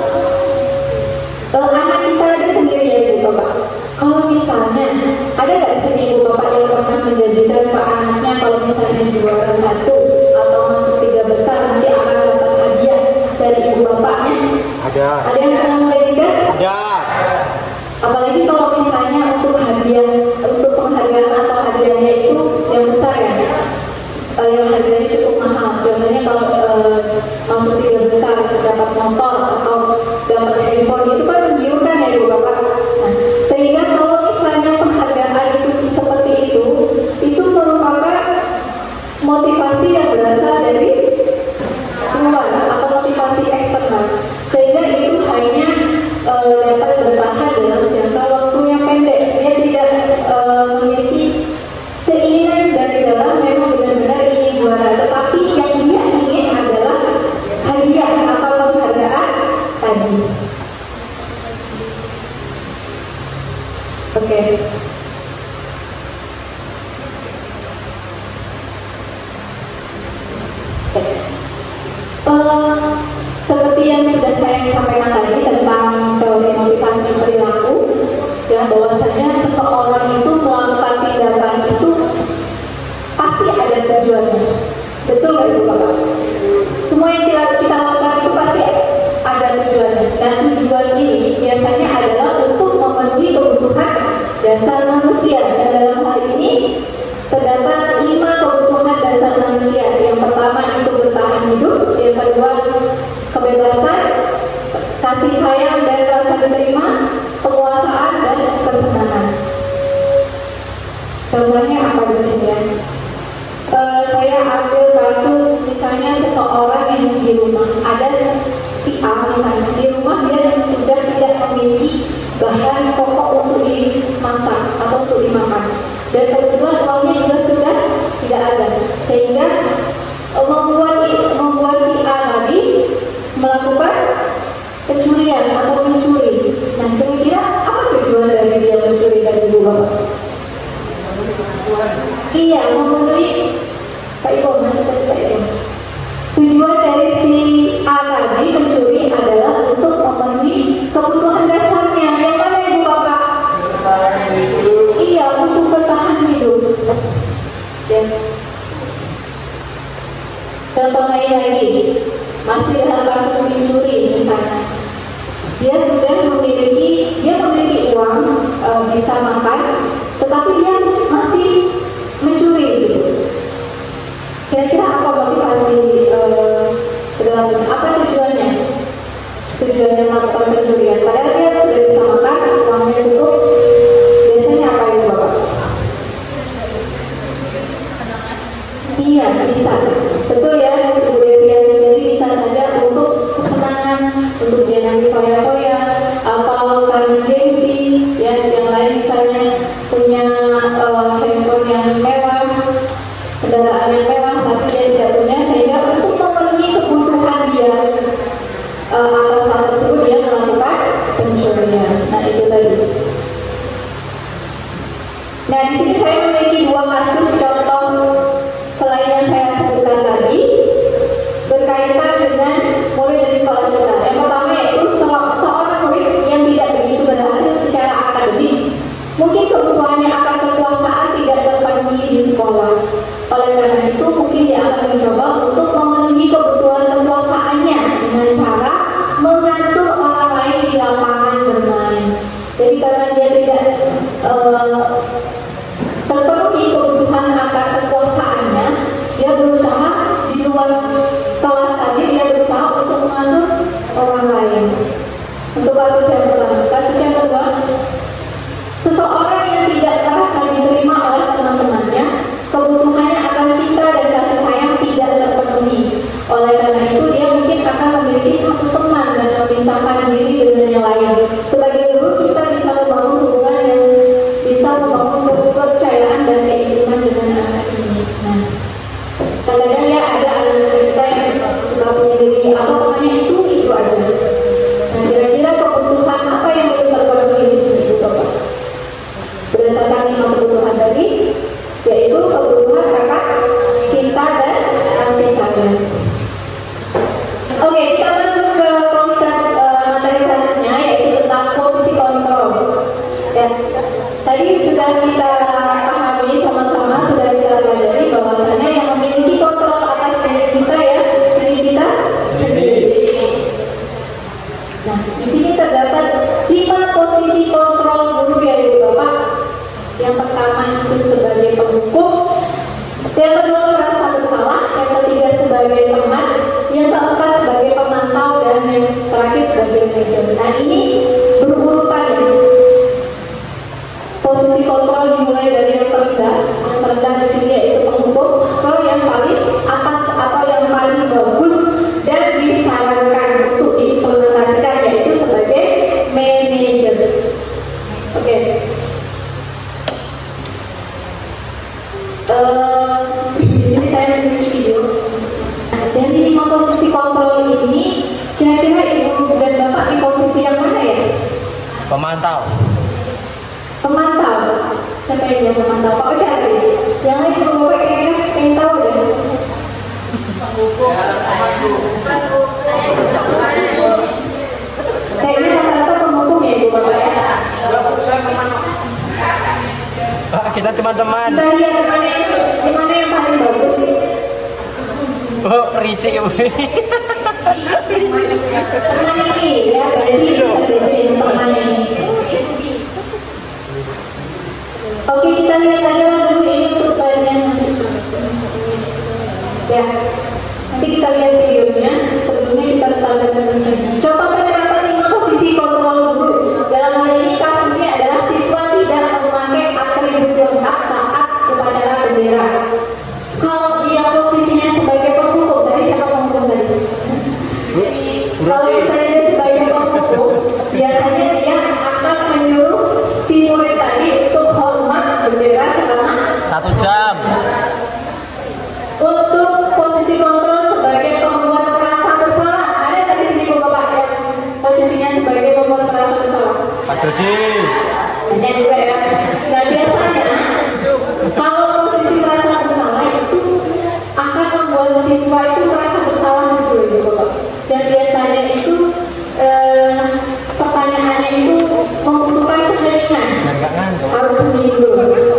Speaker 2: anak kita ada sendiri ya Ibu Bapak. Kalau misalnya ada nggak di sini Ibu Bapak yang pernah menjanjikan ke anaknya kalau misalnya juara 1 atau masuk 3 besar nanti akan dapat hadiah dari Ibu Bapaknya?
Speaker 6: Ada.
Speaker 2: Ada yang pernah menjanjikan?
Speaker 6: Ada.
Speaker 2: Apalagi kalau misalnya untuk hadiah, untuk penghargaan atau hadiahnya itu yang besar ya, yang harganya cukup mahal. Contohnya kalau masuk 3 besar dapat motor atau dapat handphone itu kan menggiurkan ya Ibu Bapak. Nah, sehingga kalau misalnya penghargaan itu seperti itu merupakan motivasi yang berasal dari luar atau motivasi eksternal, sehingga itu hanya dapat bertahan dalam jangka waktu yang pendek. Dia tidak memiliki keinginan dari dalam memang benar-benar ingin juara, tetapi yang dia ingin adalah hadiah atau penghargaan tadi. Oke. Seperti yang sudah saya sampaikan tadi tentang teori motivasi perilaku, ya bahwasanya seseorang itu melakukan tindakan itu pasti ada tujuannya. Betul nggak Ibu Bapak? Semua yang kita lakukan itu pasti ada tujuannya. Dan tujuan ini biasanya adalah untuk memenuhi kebutuhan dasar manusia. Dan dalam hal ini terdapat 5 kebutuhan dasar manusia. Yang pertama itu bertahan hidup, yang kedua kebebasan, kasih sayang dan rasa diterima, penguasaan dan kesenangan. Contohnya apa di sini ya? Saya ambil kasus misalnya seseorang yang di rumah, ada si A misalnya di rumah dia sudah tidak memiliki bahan pokok untuk dimasak atau untuk dimakan, dan kebetulan uangnya juga sudah tidak ada, sehingga membuat si A tadi melakukan pencurian atau mencuri. Nah, kira-kira apa tujuan dari dia mencuri dari Ibu Bapak? Iya, memenuhi Pak Ibu, masih tadi Pak Ibu. Tujuan dari si A tadi mencuri adalah untuk memenuhi kebutuhan dasarnya. Yang mana Ibu Bapak? Iya, untuk bertahan hidup. Ya. Contoh lain lagi, masih dalam kasus mencuri misalnya, dia memiliki uang, bisa makan, tetapi dia masih mencuri gitu. Kira-kira apa motivasi apa tujuannya? Tujuannya melakukan pencurian, padahal dia sudah bisa makan terpenuhi kebutuhan akan kekuasaannya, dia berusaha di luar kelas tadi, dia berusaha untuk mengatur orang lain. Untuk kasus yang pertama. Kasus yang kedua, seseorang yang tidak merasa diterima oleh teman-temannya, kebutuhannya akan cinta dan kasih sayang tidak terpenuhi. Oleh karena itu, dia mungkin akan memiliki satu teman dan memisahkan diri dengan yang lain. Sebagai guru, kita bisa membangun hubungan yang bisa membangun kepercayaan dan keintiman dengan anak ini. Nah, kadang-kadang ya ada anak-anak kita yang suka punya diri apa namanya itu aja. Nah, kira-kira kebutuhan apa yang belum terpenuhi di sini, Bapak? Berdasarkan 5 kebutuhan tadi, yaitu kebutuhan akan cinta dan kasih sayang. Oke, kita masuk ke konsep materi selanjutnya, yaitu tentang posisi kontrol. Ya, tadi sudah kita pahami sama-sama, sudah kita pelajari bahwasanya yang memiliki kontrol atas diri kita ya, diri kita sendiri. Nah, di sini terdapat 5 posisi kontrol guru ya Ibu Bapak. Yang pertama itu sebagai penghukum, yang kedua merasa bersalah, yang ketiga sebagai teman, yang keempat sebagai pemantau, dan yang terakhir sebagai manajer. Nah, ini berurutan ya. Posisi kontrol dimulai dari yang terendah. Yang terendah di sini yaitu penghukum ke yang paling atas atau yang paling bagus dan disarankan untuk diimplementasikan, yaitu sebagai manajer. Oke. Di sini saya memiliki video. Dari 5 posisi kontrol ini, kira-kira Ibu dan Bapak di posisi yang mana ya?
Speaker 6: Pemantau.
Speaker 2: Pemantau. Siapa yang jadi pemantau? Pak Ocar. Yang lain Ibu Bapak kira-kira pengen tahu deh. Kayaknya rata-rata penghukum ya Ibu Bapak ya.
Speaker 6: Kita cuma teman.
Speaker 2: Kita lihat mana yang paling bagus.
Speaker 6: Oh, Ricci ya.
Speaker 2: Teman ini ya, berarti bisa jadi teman ini. Oke, kita lihat aja dulu ini untuk slide-nya. Ya, nanti kita lihat videonya. Sebelumnya kita tetapkan tulisannya. Contoh penerapan 5 posisi kontrol guru. Dalam hal ini kasusnya adalah siswa tidak memakai atribut lengkap saat upacara bendera. Kalau dia posisinya sebagai penghukum, tadi siapa penghukum tadi? Kalau misalnya dia sebagai penghukum, biasanya dia akan menyuruh si murid tadi untuk hormat bendera selama
Speaker 6: 1 jam.
Speaker 2: Untuk posisi kontrol sebagai pembuat rasa bersalah, ada tadi sini Bapak yang posisinya sebagai pembuat rasa bersalah.
Speaker 6: Pak Jody.
Speaker 2: Ini juga ya. Nah, biasanya kalau posisi merasa bersalah itu akan membuat siswa itu merasa bersalah gitu ya Bapak. Dan biasanya itu pertanyaannya itu membutuhkan keheningan. Harus seminggu.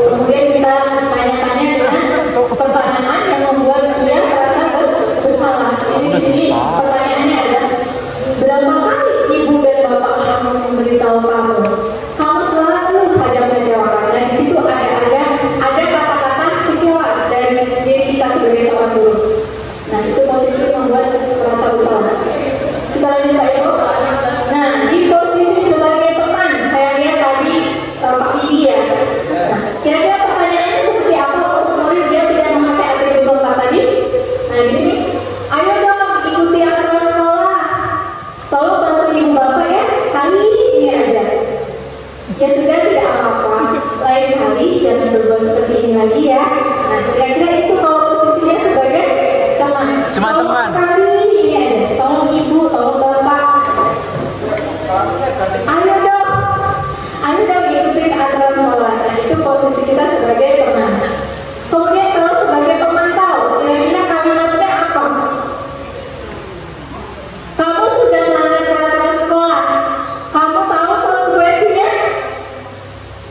Speaker 2: Kemudian kita tanya-tanya dengan pertanyaan yang membuat dia merasa bersalah. Ini di sini pertanyaannya adalah berapa kali Ibu dan Bapak harus memberitahu kamu? Kamu selalu saja mengecewakan. Dan di situ ada kata-kata kecewa dari diri kita sebagai seorang guru. Nah, itu posisi membuat merasa bersalah. Kita lanjut Pak Ibu. Nah, di posisi sebagai teman, saya lihat tadi Pak Migi ya. Nah, kira-kira pertanyaannya seperti apa untuk murid dia tidak memakai atribut lengkap tadi? Nah, di sini, ayo dong ikuti aturan sekolah. Tolong bantu Ibu Bapak ya, sekali ini aja. Ya sudah, tidak apa-apa. Lain kali jangan berbuat seperti ini lagi ya. Nah, kira-kira itu kalau posisinya sebagai teman.
Speaker 6: Cuma
Speaker 2: Tolong
Speaker 6: teman.
Speaker 2: sekali ini aja. Tolong Ibu, tolong Bapak. Ayo dong ikutin aturan sekolah. Nah, itu posisi kita sebagai teman. Kemudian kalau sebagai pemantau, kira-kira kalimatnya apa? Kamu sudah melanggar peraturan sekolah. Kamu tahu konsekuensinya?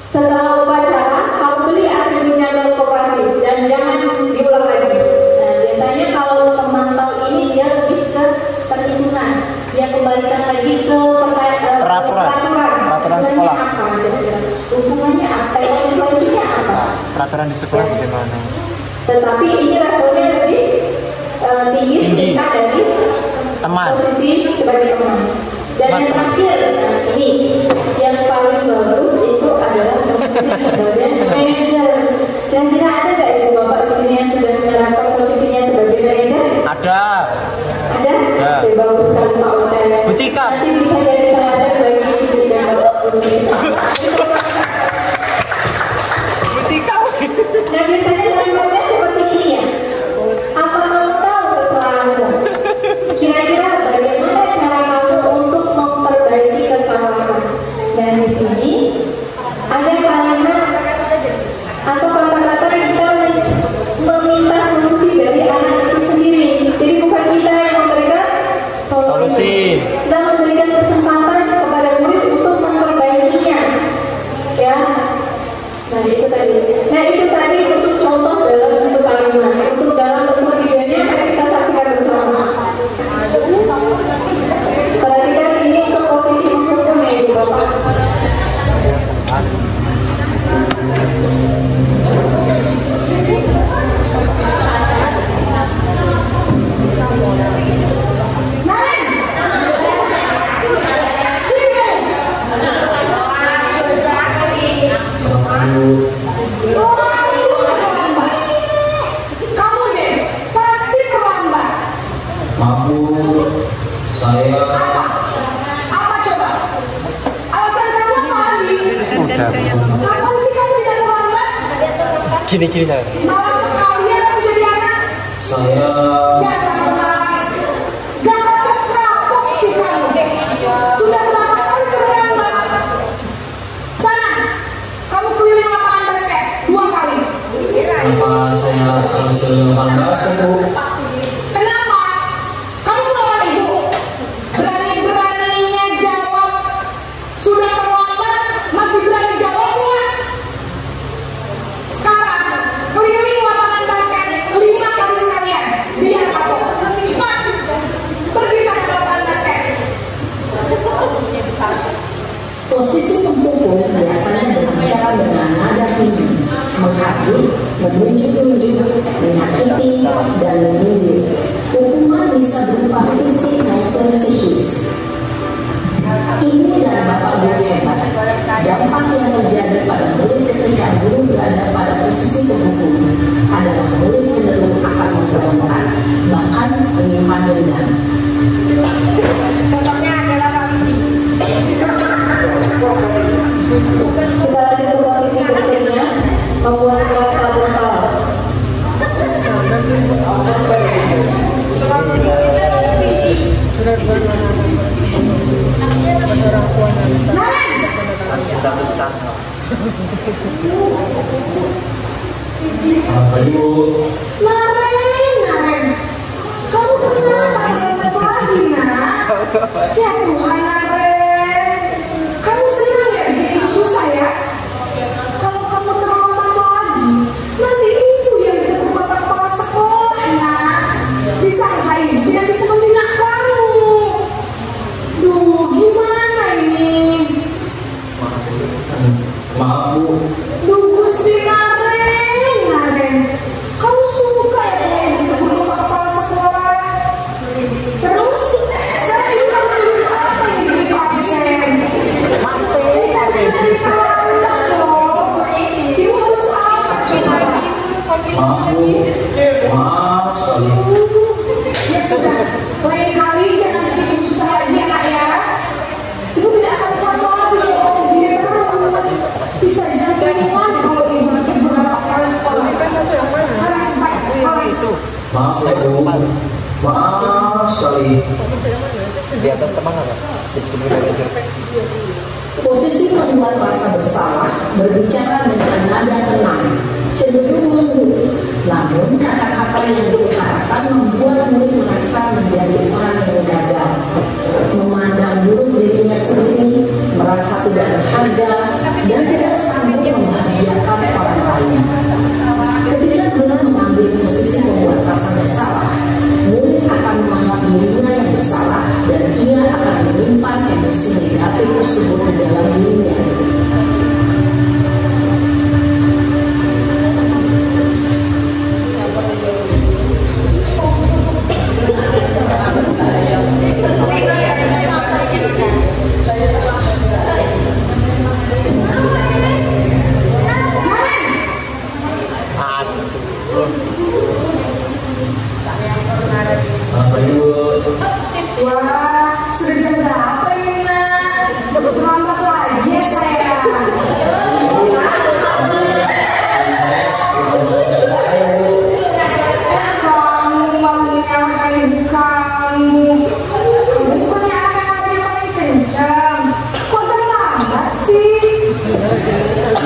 Speaker 2: Setelah upacara, kamu beli atributnya ke koperasi dan jangan diulang lagi. Nah, biasanya kalau pemantau ini dia lebih ke perhitungan. Dia kembalikan lagi ke peraturan
Speaker 6: Peraturan sekolah.
Speaker 2: Apa? Hubungannya apa?
Speaker 6: peraturan di sekolah bagaimana?
Speaker 2: Tetapi ini levelnya lebih tinggi setingkat dari
Speaker 6: Teman.
Speaker 2: posisi sebagai teman. Dan yang terakhir, ini yang paling bagus itu adalah posisi sebagai manajer. Kira-kira ada nggak ibu bapak di sini yang sudah menerapkan posisinya sebagai manajer?
Speaker 6: Ada.
Speaker 2: Ada?
Speaker 6: Ya.
Speaker 2: Oke, bagus sekali Pak Ucaya.
Speaker 6: Butika.
Speaker 2: Nanti bisa jadi teladan bagi ibu dan bapak. Nah biasanya kalimatnya seperti ini ya. Apa kamu tahu kesalahanmu? Kira-kira bagaimana cara kamu untuk memperbaiki kesalahan? Dan di sini ada kalimat atau kata-kata yang kita meminta solusi dari anak itu sendiri. Jadi bukan kita yang memberikan solusi. Kita memberikan kesempatan kepada murid untuk memperbaikinya. Ya. Nah itu tadi untuk contoh dalam bentuk kalimat. Untuk dalam bentuk videonya akan kita saksikan bersama. Perhatikan ini untuk posisi hukum ya ibu bapak.
Speaker 7: Kamu deh pasti terlambat.
Speaker 4: Maaf Bu, saya
Speaker 7: Apa coba? Alasan kamu apa lagi?
Speaker 6: Udah.
Speaker 7: Kapan sih kamu tidak terlambat?
Speaker 6: Gini saya.
Speaker 7: Malas sekali ya kamu jadi anak.
Speaker 4: saya
Speaker 7: Dasar pemalas. Gak kapok-kapok sih kamu. Sudah berapa kali terlambat? Sana, kamu keliling lapangan basket 2 kali.
Speaker 4: kenapa saya harus keliling lapangan basket Bu?
Speaker 7: Kenapa? Kamu melawan ibu. Berani-beraninya jawab. Sudah terlambat, masih berani jawab nggak? Sekarang keliling lapangan basket 5 kali sekalian. Biar kamu cepat pergi sana ke lapangan basket.
Speaker 8: Posisi pemukul biasanya berbicara dengan nada tinggi, menghadut, menunjuk-nunjuk, menyakiti, dan menyindir. Hukuman bisa berupa fisik maupun psikis. Ini dan Bapak Guru hebat. Dampak yang terjadi pada murid ketika guru berada pada posisi pemukul adalah murid cenderung akan memberontak, bahkan menyimpan dendam.
Speaker 7: Contohnya adalah kami ini.
Speaker 2: Kita lanjut ke posisi berikutnya, membuat kelas bersalah.
Speaker 4: Selamat pagi Bu.
Speaker 7: Naren, kamu kenapa terlambat lagi, nak? Ya Tuhan, Naren, kamu senang ya bikin ibu susah ya? Kalau kamu terlambat lagi, nanti ibu yang ditegur bapak kepala sekolah, nak. Disangka ibu tidak bisa membina kamu. Duh, gimana ini?
Speaker 4: Maaf Bu,
Speaker 7: Duh, Gusti Naren, kamu suka ya kalau ibu ditegur bapak kepala sekolah? Terus, sekarang ibu harus tulis apa yang ibu absen? Ini kan sudah terlambat loh. Ibu harus apa coba?
Speaker 4: maaf Bu, maaf sekali.
Speaker 7: Ya sudah, lain kali jangan bikin ibu susah lagi ya nak ya. Ibu tidak akan kuat lagi kalau kamu gini terus. Bisa jantungan kalau ibu ditegur bapak kepala sekolah. Sana cepat kelas.
Speaker 4: Maaf ya Bu, maaf sekali.
Speaker 6: Di atas teman apa? Sebelum manajer.
Speaker 8: Posisi membuat rasa bersalah, berbicara dengan nada tenang, cenderung lembut. Namun kata-kata yang diutarakan membuat murid merasa menjadi orang yang gagal, memandang buruk dirinya sendiri, merasa tidak berharga, dan tidak sanggup membahagiakan orang lain. Ketika guru mengambil posisi membuat rasa bersalah, murid akan menganggap dirinya yang bersalah dan ia akan menyimpan emosi negatif tersebut di dalam dirinya.
Speaker 7: terlambat lagi ya sayang. Kamu malah menyalahkan ibu kamu. Kamu bukannya anak yang paling kencang. Kok terlambat sih?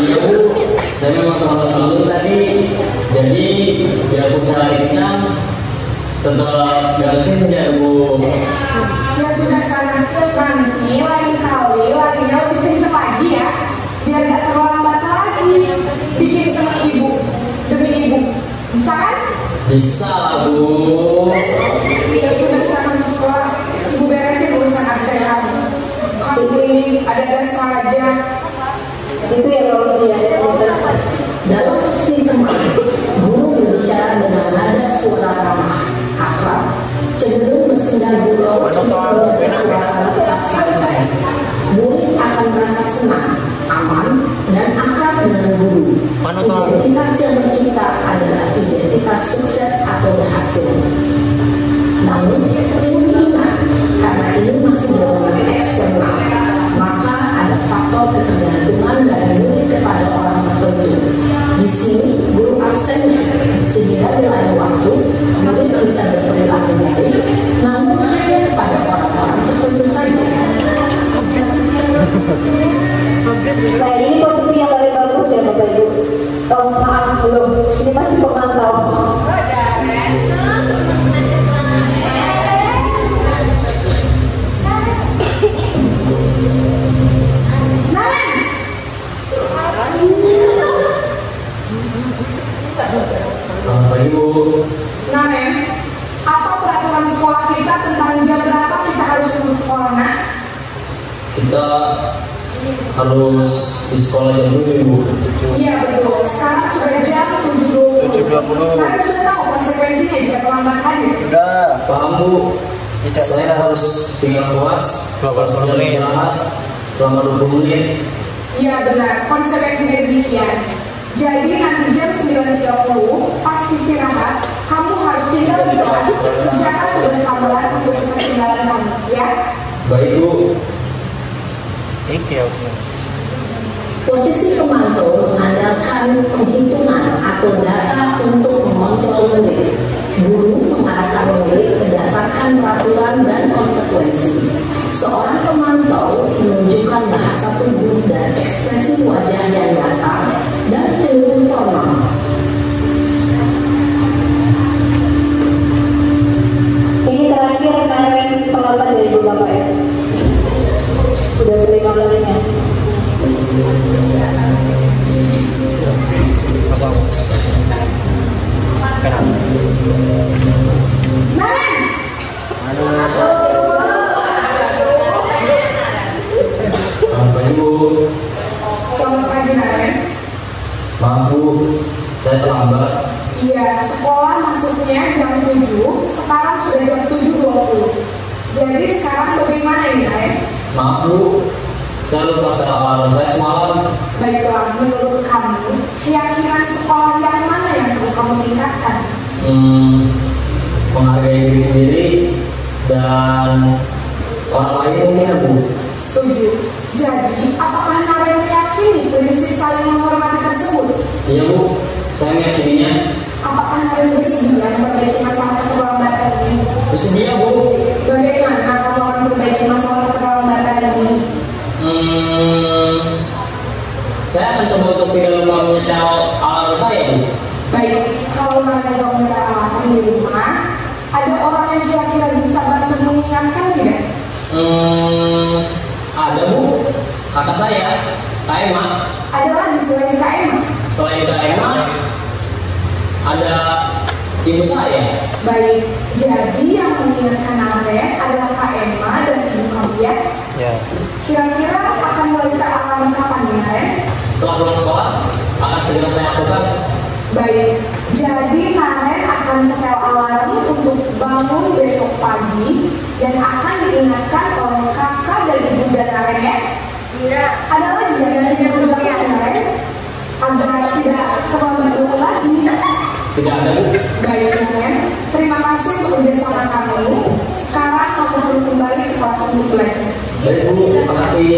Speaker 9: Iya Bu, saya memang terlambat dulu tadi. Jadi biar Bu saya kencang, tetap gak kencang Bu.
Speaker 7: Ya sudah sana, nanti lain kali larinya lebih kencang lagi ya. Biar gak terlambat lagi. Bikin sama ibu, demi ibu. Bisa kan?
Speaker 9: Bisa lah Bu.
Speaker 7: Ya sudah sana di sekolah, ibu beresin urusan absen kamu. Kamu ini ada-ada saja.
Speaker 5: Itu ya kalau tidak ada
Speaker 8: Dalam posisi teman, guru berbicara dengan nada suara ramah, akrab, cenderung bersinggah gurau untuk menjaga suasana tetap santai. Murid akan merasa senang, aman, dan akrab dengan guru. Identitas yang tercipta adalah identitas sukses atau berhasil. Namun, perlu diingat, karena ini masih dorongan eksternal, maka ada faktor ketergantungan dari murid kepada orang tertentu. Di sini, guru absennya, sehingga di lain waktu, murid bisa berperilaku baik, namun hanya kepada orang-orang tertentu saja.
Speaker 5: Nah ini posisi yang paling bagus ya Bapak Ibu. Maaf belum, ini masih pemantau.
Speaker 9: Selamat pagi Bu.
Speaker 7: Nah, apa peraturan sekolah kita tentang jam berapa kita harus masuk sekolah, nak?
Speaker 9: Kita harus di sekolah jam 7 Bu.
Speaker 7: Iya betul, sekarang sudah jam 7.20. Nah, sudah tahu konsekuensinya jika terlambat hadir.
Speaker 9: Paham Bu. Saya harus tinggal puas, jam istirahat selama 20 menit.
Speaker 7: Iya benar, konsekuensinya demikian. Jadi nanti jam 9.30 pas istirahat, kamu harus tinggal di kelas, kerjakan tugas tambahan untuk ketinggalan kamu, ya?
Speaker 9: Baik Bu.
Speaker 8: Posisi pemantau mengandalkan penghitungan atau data untuk mengontrol murid. Guru mengarahkan murid berdasarkan peraturan dan konsekuensi. Seorang pemantau menunjukkan bahasa tubuh dan ekspresi wajah yang datar dan cenderung formal.
Speaker 5: Ini terakhir kemarin pengawasan dari Ibu Bapak ya. Sudah terima kalinya.
Speaker 9: Selamat pagi Bu.
Speaker 7: Selamat pagi, Naren.
Speaker 9: Maaf Bu, saya terlambat.
Speaker 7: Iya, sekolah masuknya jam 7, sekarang sudah jam 7.20. Jadi sekarang bagaimana ini, Naren?
Speaker 9: Maaf Bu, saya lupa setel alarm saya semalam.
Speaker 7: Baiklah, menurut kamu, keyakinan sekolah yang mana yang perlu kamu tingkatkan?
Speaker 9: Menghargai diri sendiri dan orang lain mungkin ya Bu.
Speaker 7: Setuju. Jadi, apakah Naren meyakini prinsip saling menghormati tersebut?
Speaker 9: Iya Bu, saya meyakininya.
Speaker 7: Apakah Naren bersedia memperbaiki masalah keterlambatan ini?
Speaker 9: Bersedia Bu.
Speaker 7: Bagaimana kamu akan memperbaiki masalah keterlambatan ini?
Speaker 9: Saya akan coba untuk tidak lupa menyetel alarm saya Bu.
Speaker 7: Baik, kalau Naren mau menyetel alarm di rumah, ada orang yang kira-kira bisa bantu mengingatkan tidak?
Speaker 9: Ada Bu, kakak saya, Kak Emma.
Speaker 7: Ada lagi selain Kak Emma?
Speaker 9: Selain Kak Emma, ada ibu saya.
Speaker 7: Baik, jadi yang mengingatkan Naren adalah Kak Emma dan ibu kamu ya?
Speaker 6: Ya.
Speaker 7: Kira-kira akan mulai set alarm kapan ya, Naren?
Speaker 9: Setelah pulang sekolah, akan segera saya lakukan.
Speaker 7: Baik, jadi Naren akan setel alarm untuk bangun besok pagi dan akan diingatkan oleh kakak dan ibu dan Naren ya? Iya. Ada lagi yang tidak berlaku Naren? Agar tidak terlambat dulu lagi.
Speaker 9: Tidak ada Bu.
Speaker 7: Baik Naren, terima kasih untuk kerjasama kamu. Sekarang kamu perlu kembali ke kelas untuk belajar.
Speaker 9: Baik Bu, terima kasih.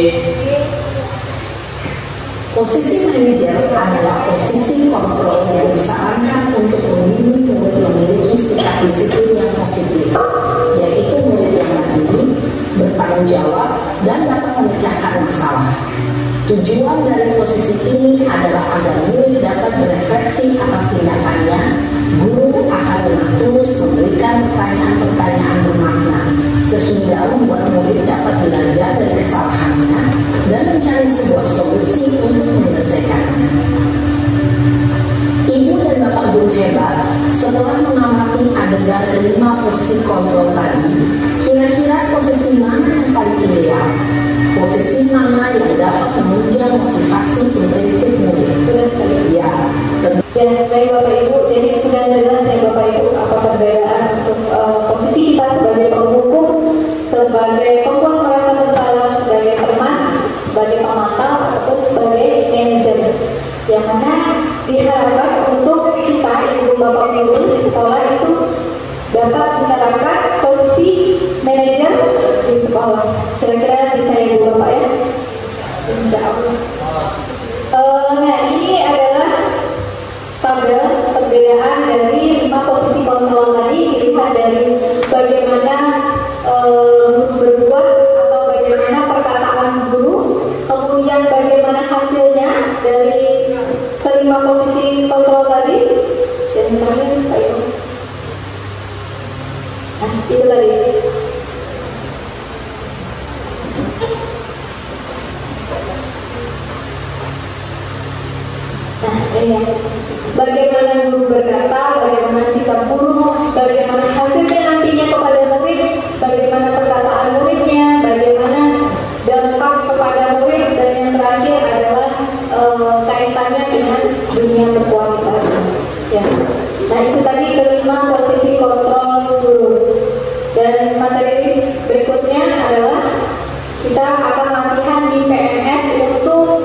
Speaker 8: Posisi manajer adalah posisi kontrol yang disarankan untuk membimbing murid memiliki sikap disiplin yang positif, yaitu murid yang mandiri, bertanggung jawab, dan dapat memecahkan masalah. Tujuan dari posisi ini adalah agar murid dapat berefleksi atas tindakannya. Guru akan dengan tulus memberikan pertanyaan-pertanyaan bermakna, sehingga membuat murid dapat belajar dari kesalahannya dan mencari sebuah solusi untuk menyelesaikannya. Ibu dan bapak guru hebat, setelah mengamati adegan kelima posisi kontrol tadi, kira-kira posisi mana yang paling ideal? Posisi mana yang dapat menunjang motivasi intrinsik murid? Ya,
Speaker 2: Ya, baik Bapak Ibu, jadi sudah jelas ya Bapak Ibu apa perbedaan untuk posisi kita sebagai penghukum, sebagai pembuat merasa bersalah, sebagai teman, sebagai pemantau, ataupun sebagai manajer. Yang mana diharapkan untuk kita, Ibu Bapak Guru di sekolah itu dapat menerapkan posisi manajer di sekolah. Kira-kira bisa ya Ibu Bapak ya? Insya Allah. Nah, ini adalah tabel perbedaan dari 5 posisi kontrol tadi. Dilihat dari bagaimana guru berbuat atau bagaimana perkataan guru, kemudian bagaimana hasilnya dari kelima posisi kontrol tadi. Dan terakhir Pak Ibu. Nah, itu tadi. Nah, ini ya. Bagaimana guru berkata, bagaimana sikap guru, bagaimana hasilnya nantinya kepada murid, bagaimana perkataan muridnya, bagaimana dampak kepada murid, dan yang terakhir adalah kaitannya dengan dunia berkualitas. Ya. Nah, itu tadi kelima posisi kontrol guru. Dan materi berikutnya adalah kita akan latihan di PMS untuk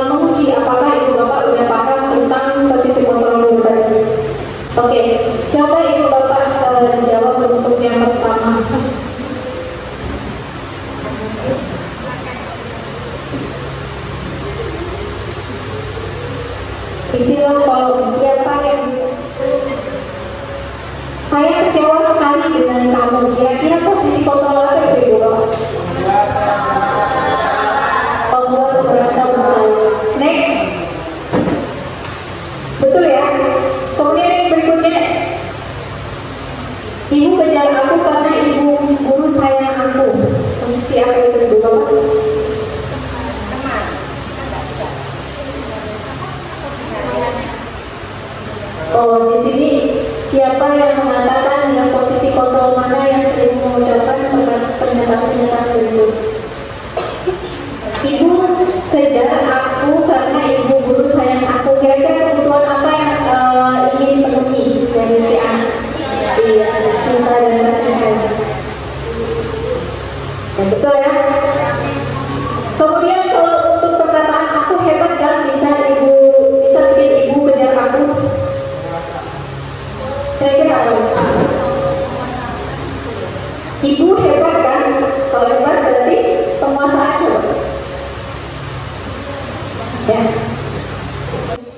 Speaker 2: menguji apakah Ibu Bapak sudah paham tentang posisi kontrol guru tadi. Oke, coba Ibu Bapak jawab untuk yang pertama. Isilah kolom siapa yang saya kecewa sekali dengan kamu. Kira-kira posisi kontrol apa itu Ibu Bapak? Membuat merasa bersalah. Next. Betul ya? Kemudian yang berikutnya, ibu kejar aku karena ibu guru sayang aku. Posisi apa itu Ibu Bapak? Oh, di sini siapa yang mengatakan dengan posisi kontrol mana yang sering mengucapkan pernyataan-pernyataan berikut? Ibu kejar aku karena ibu guru sayang aku. Kira-kira kebutuhan apa yang ingin dipenuhi dari si anak? Iya, cinta dan kasih sayang. Ya, betul ya. Kemudian kalau untuk perkataan aku hebat kan, bisa bikin ibu kejar aku. Kira-kira apa? Ibu hebat kan? Kalau hebat berarti penguasaan coba. Ya.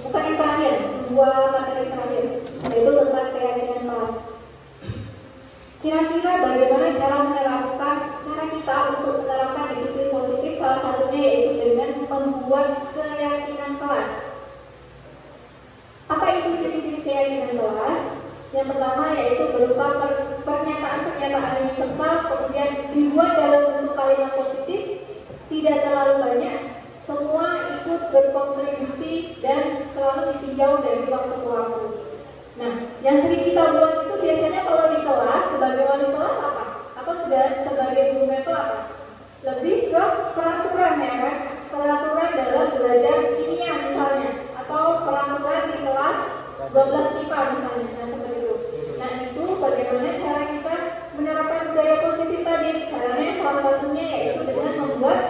Speaker 2: Bukan yang terakhir, 2 materi terakhir, yaitu tentang keyakinan kelas. Kira-kira bagaimana cara kita untuk menerapkan disiplin positif? Salah satunya yaitu dengan membuat keyakinan kelas. Apa itu ciri-ciri keyakinan kelas? Yang pertama yaitu berupa pernyataan-pernyataan universal, kemudian dibuat dalam bentuk kalimat positif, tidak terlalu banyak, semua ikut berkontribusi dan selalu ditinjau dari waktu ke waktu. Nah, yang sering kita buat itu biasanya kalau di kelas, sebagai wali kelas apa? Atau sebagai guru metode apa? Lebih ke peraturan ya kan? Peraturan dalam belajar kimia misalnya, atau peraturan di kelas 12 IPA misalnya. Nah, seperti itu. Nah, itu bagaimana cara kita menerapkan budaya positif tadi? Caranya salah satunya yaitu dengan membuat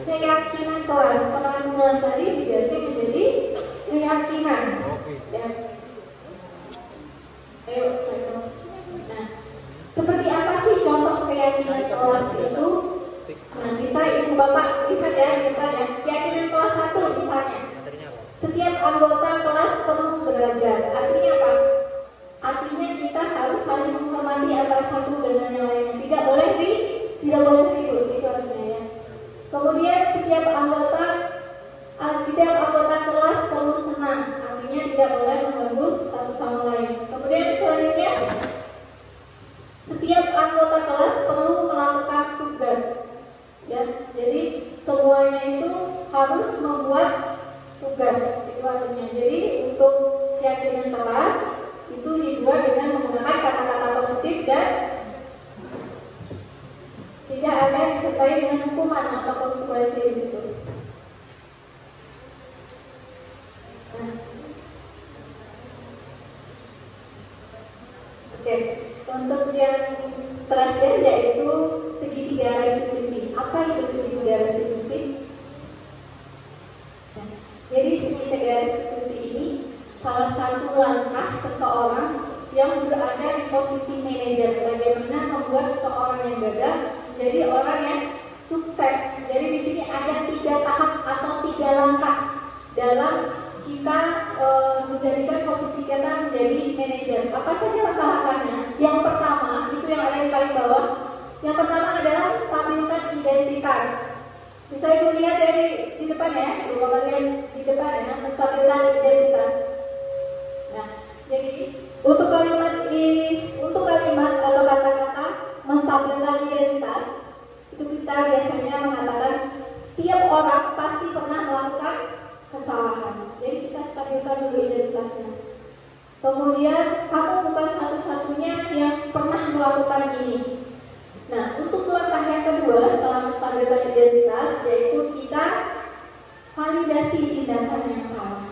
Speaker 2: keyakinan kelas. Peraturan tadi diganti menjadi keyakinan. Ya. Ayo. Nah, seperti apa sih contoh keyakinan kelas itu? Nah, bisa Ibu Bapak lihat ya di depan ya. Keyakinan kelas 1 misalnya.
Speaker 1: setiap anggota kelas perlu senang, artinya tidak boleh mengganggu satu sama lain. Kemudian selanjutnya, setiap anggota kelas perlu melakukan tugas. Ya, jadi semuanya itu harus membuat tugas. Itu artinya. Jadi untuk keyakinan kelas itu dibuat dengan menggunakan kata-kata positif dan tidak ada disertai dengan hukuman atau konsekuensi di situ. Nah. Oke, untuk yang terakhir yaitu segitiga restitusi. Apa itu segitiga restitusi? Nah, jadi segitiga restitusi ini salah satu langkah seseorang yang berada di posisi manajer, bagaimana membuat seseorang yang gagal jadi orang yang sukses. Jadi di sini ada 3 tahap atau 3 langkah dalam kita menjadikan posisi kita menjadi manajer. Apa saja langkah-langkahnya? Yang pertama, itu yang ada di paling bawah. Yang pertama adalah stabilkan identitas. Bisa ibu lihat dari di depan ya, ibu bagian di depan ya, menstabilkan identitas. Nah, jadi untuk kalimat atau kata-kata menstabilkan identitas itu kita biasanya mengatakan setiap orang pasti pernah melakukan kesalahan. Jadi kita stabilkan dulu identitasnya. Kemudian kamu bukan satu-satunya yang pernah melakukan ini. Nah, untuk langkah yang kedua setelah menstabilkan identitas yaitu kita validasi tindakan yang salah.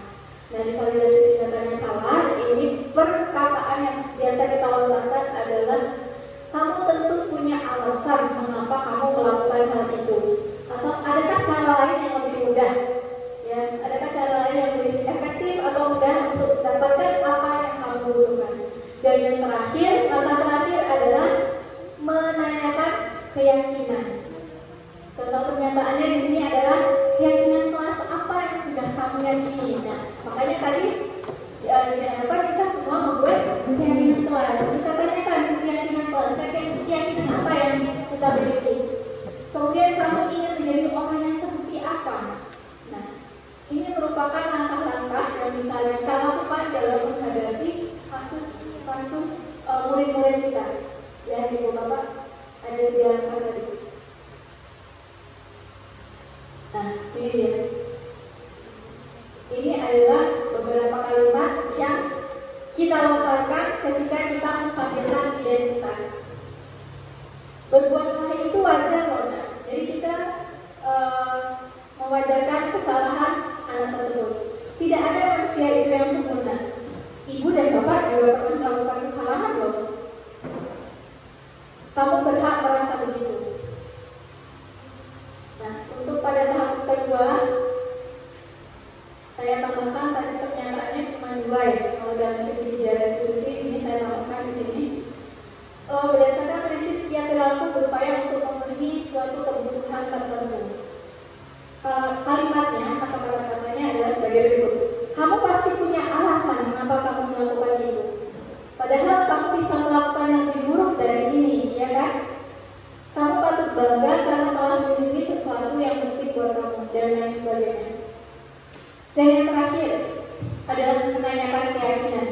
Speaker 1: Nah, di validasi tindakan yang salah ini perkataan yang biasa kita lontarkan adalah kamu tentu punya alasan mengapa kamu melakukan hal itu. Atau adakah cara lain yang lebih mudah? Ya, adakah cara lain yang lebih efektif atau mudah untuk mendapatkan apa yang kamu butuhkan? Dan yang terakhir, langkah terakhir adalah menanyakan keyakinan. Contoh pernyataannya di sini adalah keyakinan kelas apa yang sudah kamu yakini. Nah, makanya tadi kita semua membuat keyakinan kelas. Kita tanyakan keyakinan kelas, keyakinan apa yang kita miliki. Kemudian kamu ingin menjadi orang yang seperti apa? Nah, ini merupakan langkah-langkah yang bisa kita lakukan dalam menghadapi kasus murid-murid kita. Ya, ibu bapak ada 3 langkah tadi. Nah, ini dia. Ini adalah beberapa kalimat yang kita lontarkan ketika kita menstabilkan identitas. Berbuat salah itu wajar loh. Jadi kita mewajarkan kesalahan anak tersebut. Tidak ada manusia itu yang sempurna. Ibu dan bapak juga pernah melakukan kesalahan loh. Kamu berhak merasa begitu. Nah, untuk pada tahap kedua, saya tambahkan tadi pernyataannya cuma 2 ya. Kalau dalam segitiga restitusi ini saya tambahkan di sini. Berdasarkan prinsip setiap perilaku berupaya untuk memenuhi suatu kebutuhan tertentu. Kalimatnya, kata-katanya adalah sebagai berikut. Kamu pasti punya alasan mengapa kamu melakukan itu. Padahal kamu bisa melakukan yang lebih buruk dari ini, ya kan? Kamu patut bangga karena telah memiliki sesuatu yang penting buat kamu dan lain sebagainya. Dan yang terakhir adalah menanyakan keyakinan.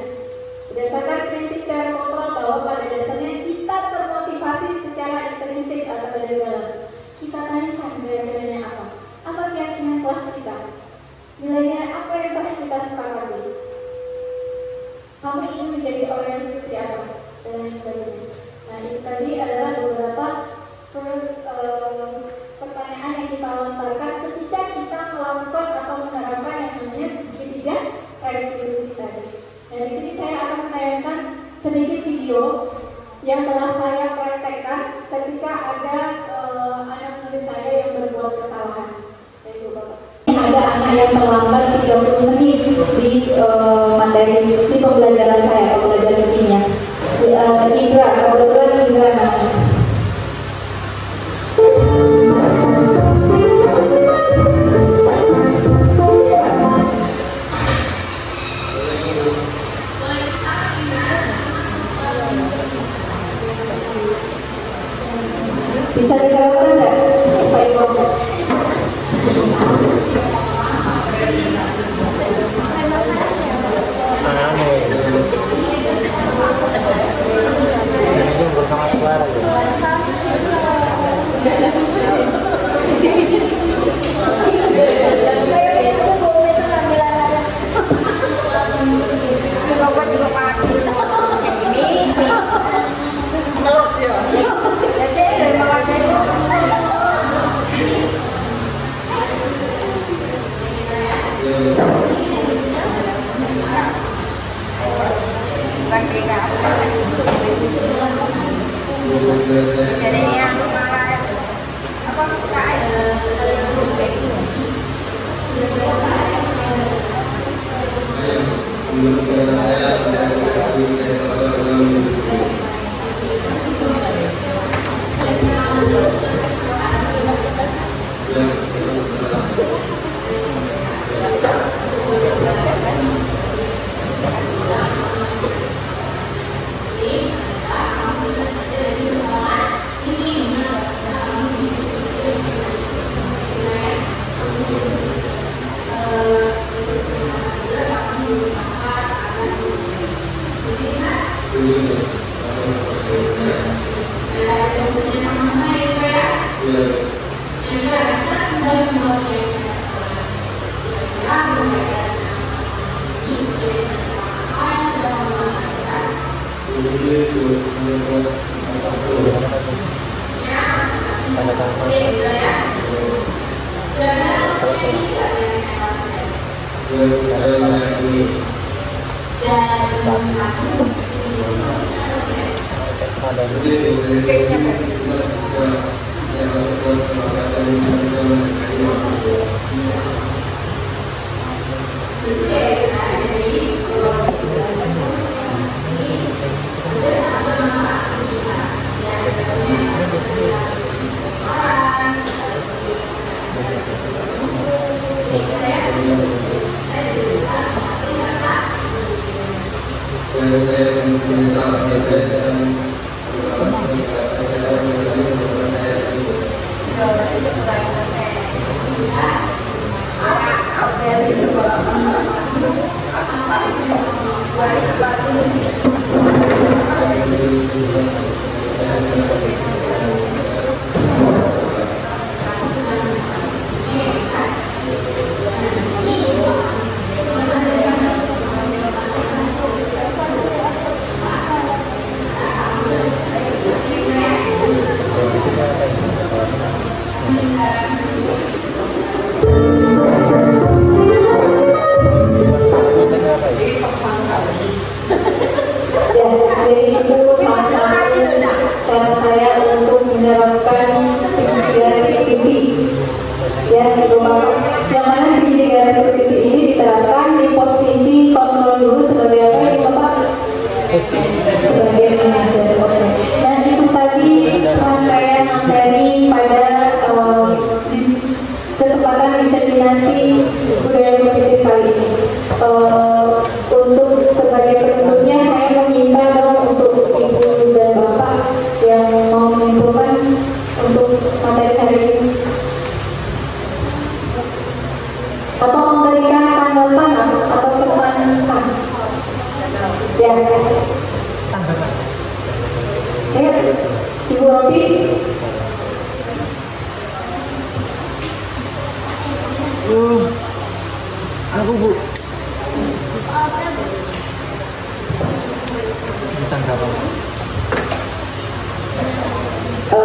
Speaker 1: Berdasarkan prinsip dan kontrol bahwa pada dasarnya kita termotivasi secara intrinsik atau dari dalam. Kita tanyakan keyakinannya apa? Apa keyakinan kelas kita? Nilainya apa yang pernah kita sepakati? Kamu ingin menjadi orang yang seperti apa? Dan lain sebagainya. Nah, itu tadi adalah beberapa pertanyaan yang kita lontarkan ketika kita melakukan atau menerapkan yang namanya segitiga restitusi tadi. Nah, di sini saya akan menayangkan sedikit video yang telah saya praktekkan ketika ada anak murid saya yang berbuat kesalahan. Ada anak yang terlambat 30 menit di materi di pembelajaran saya, pembelajaran kimia. Indra, kebetulan Indra namanya. Bisa diteruskan nggak, Pak Ibu? Jadi yang apa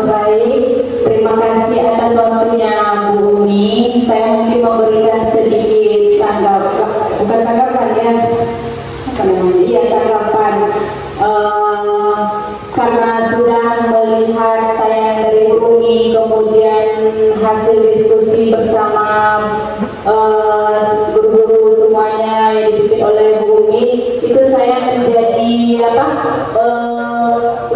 Speaker 2: Baik, terima kasih atas waktunya Bu Umi. Saya mungkin memberikan sedikit bukan tanggapan ya, apa namanya? Iya, tanggapan. Karena sudah melihat tayangan dari Bu Umi, kemudian hasil diskusi bersama guru-guru semuanya yang dipimpin oleh Bu Umi, itu saya menjadi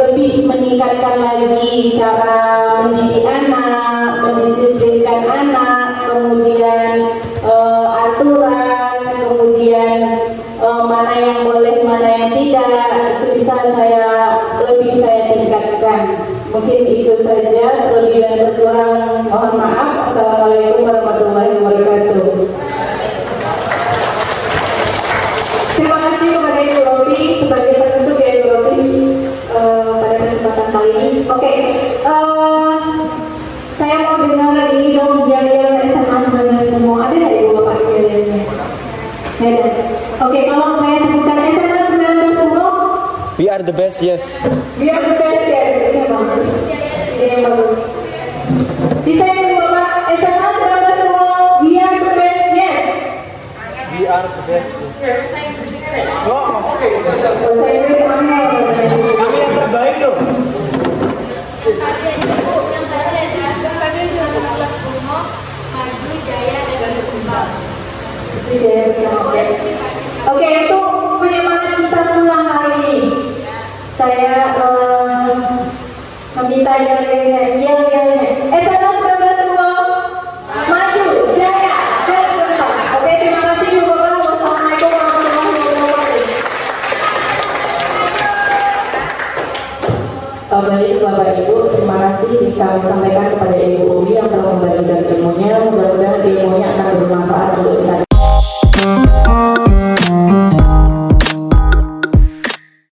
Speaker 2: lebih meningkatkan lagi cara mendidik anak, mendisiplinkan anak, kemudian aturan, kemudian mana yang boleh, mana yang tidak, itu bisa lebih saya tingkatkan. Mungkin itu saja, lebih dan berkurang mohon maaf. Assalamualaikum warahmatullahi wabarakatuh. Terima kasih kepada Ibu Robi sebagai penutup ya Ibu Robi pada kesempatan kali ini. Oke, saya mau dengar ini dong jalan SMA 19 semua. Ada nggak Ibu Bapak jalannya? Ada. Oke, kalau saya sebutkan SMA 19 semua.
Speaker 4: We are the best, yes.
Speaker 2: We are the best, yes. Oke, bagus. Ini bagus. Bisa ya Ibu Bapak SMA 19 semua. We are the best, yes.
Speaker 6: We are the best. Oh, oke.
Speaker 2: Bahasa Inggris
Speaker 6: Kami yang terbaik loh.
Speaker 1: Tadi aja Bu, yang tadi ada satu kelas Bungo, Maju, Jaya, dan Berkembang.
Speaker 2: Oke, itu penyemangat kita pulang hari ini. Saya meminta yel-yelnya. SMA 19 semua maju, jaya, dan berkembang. Oke, terima kasih Bu Bapak. Wassalamualaikum warahmatullahi wabarakatuh. Baik, Bapak Ibu, terima kasih kami sampaikan kepada Ibu Umi yang telah membagikan ilmunya. Mudah-mudahan ilmunya akan bermanfaat untuk kita.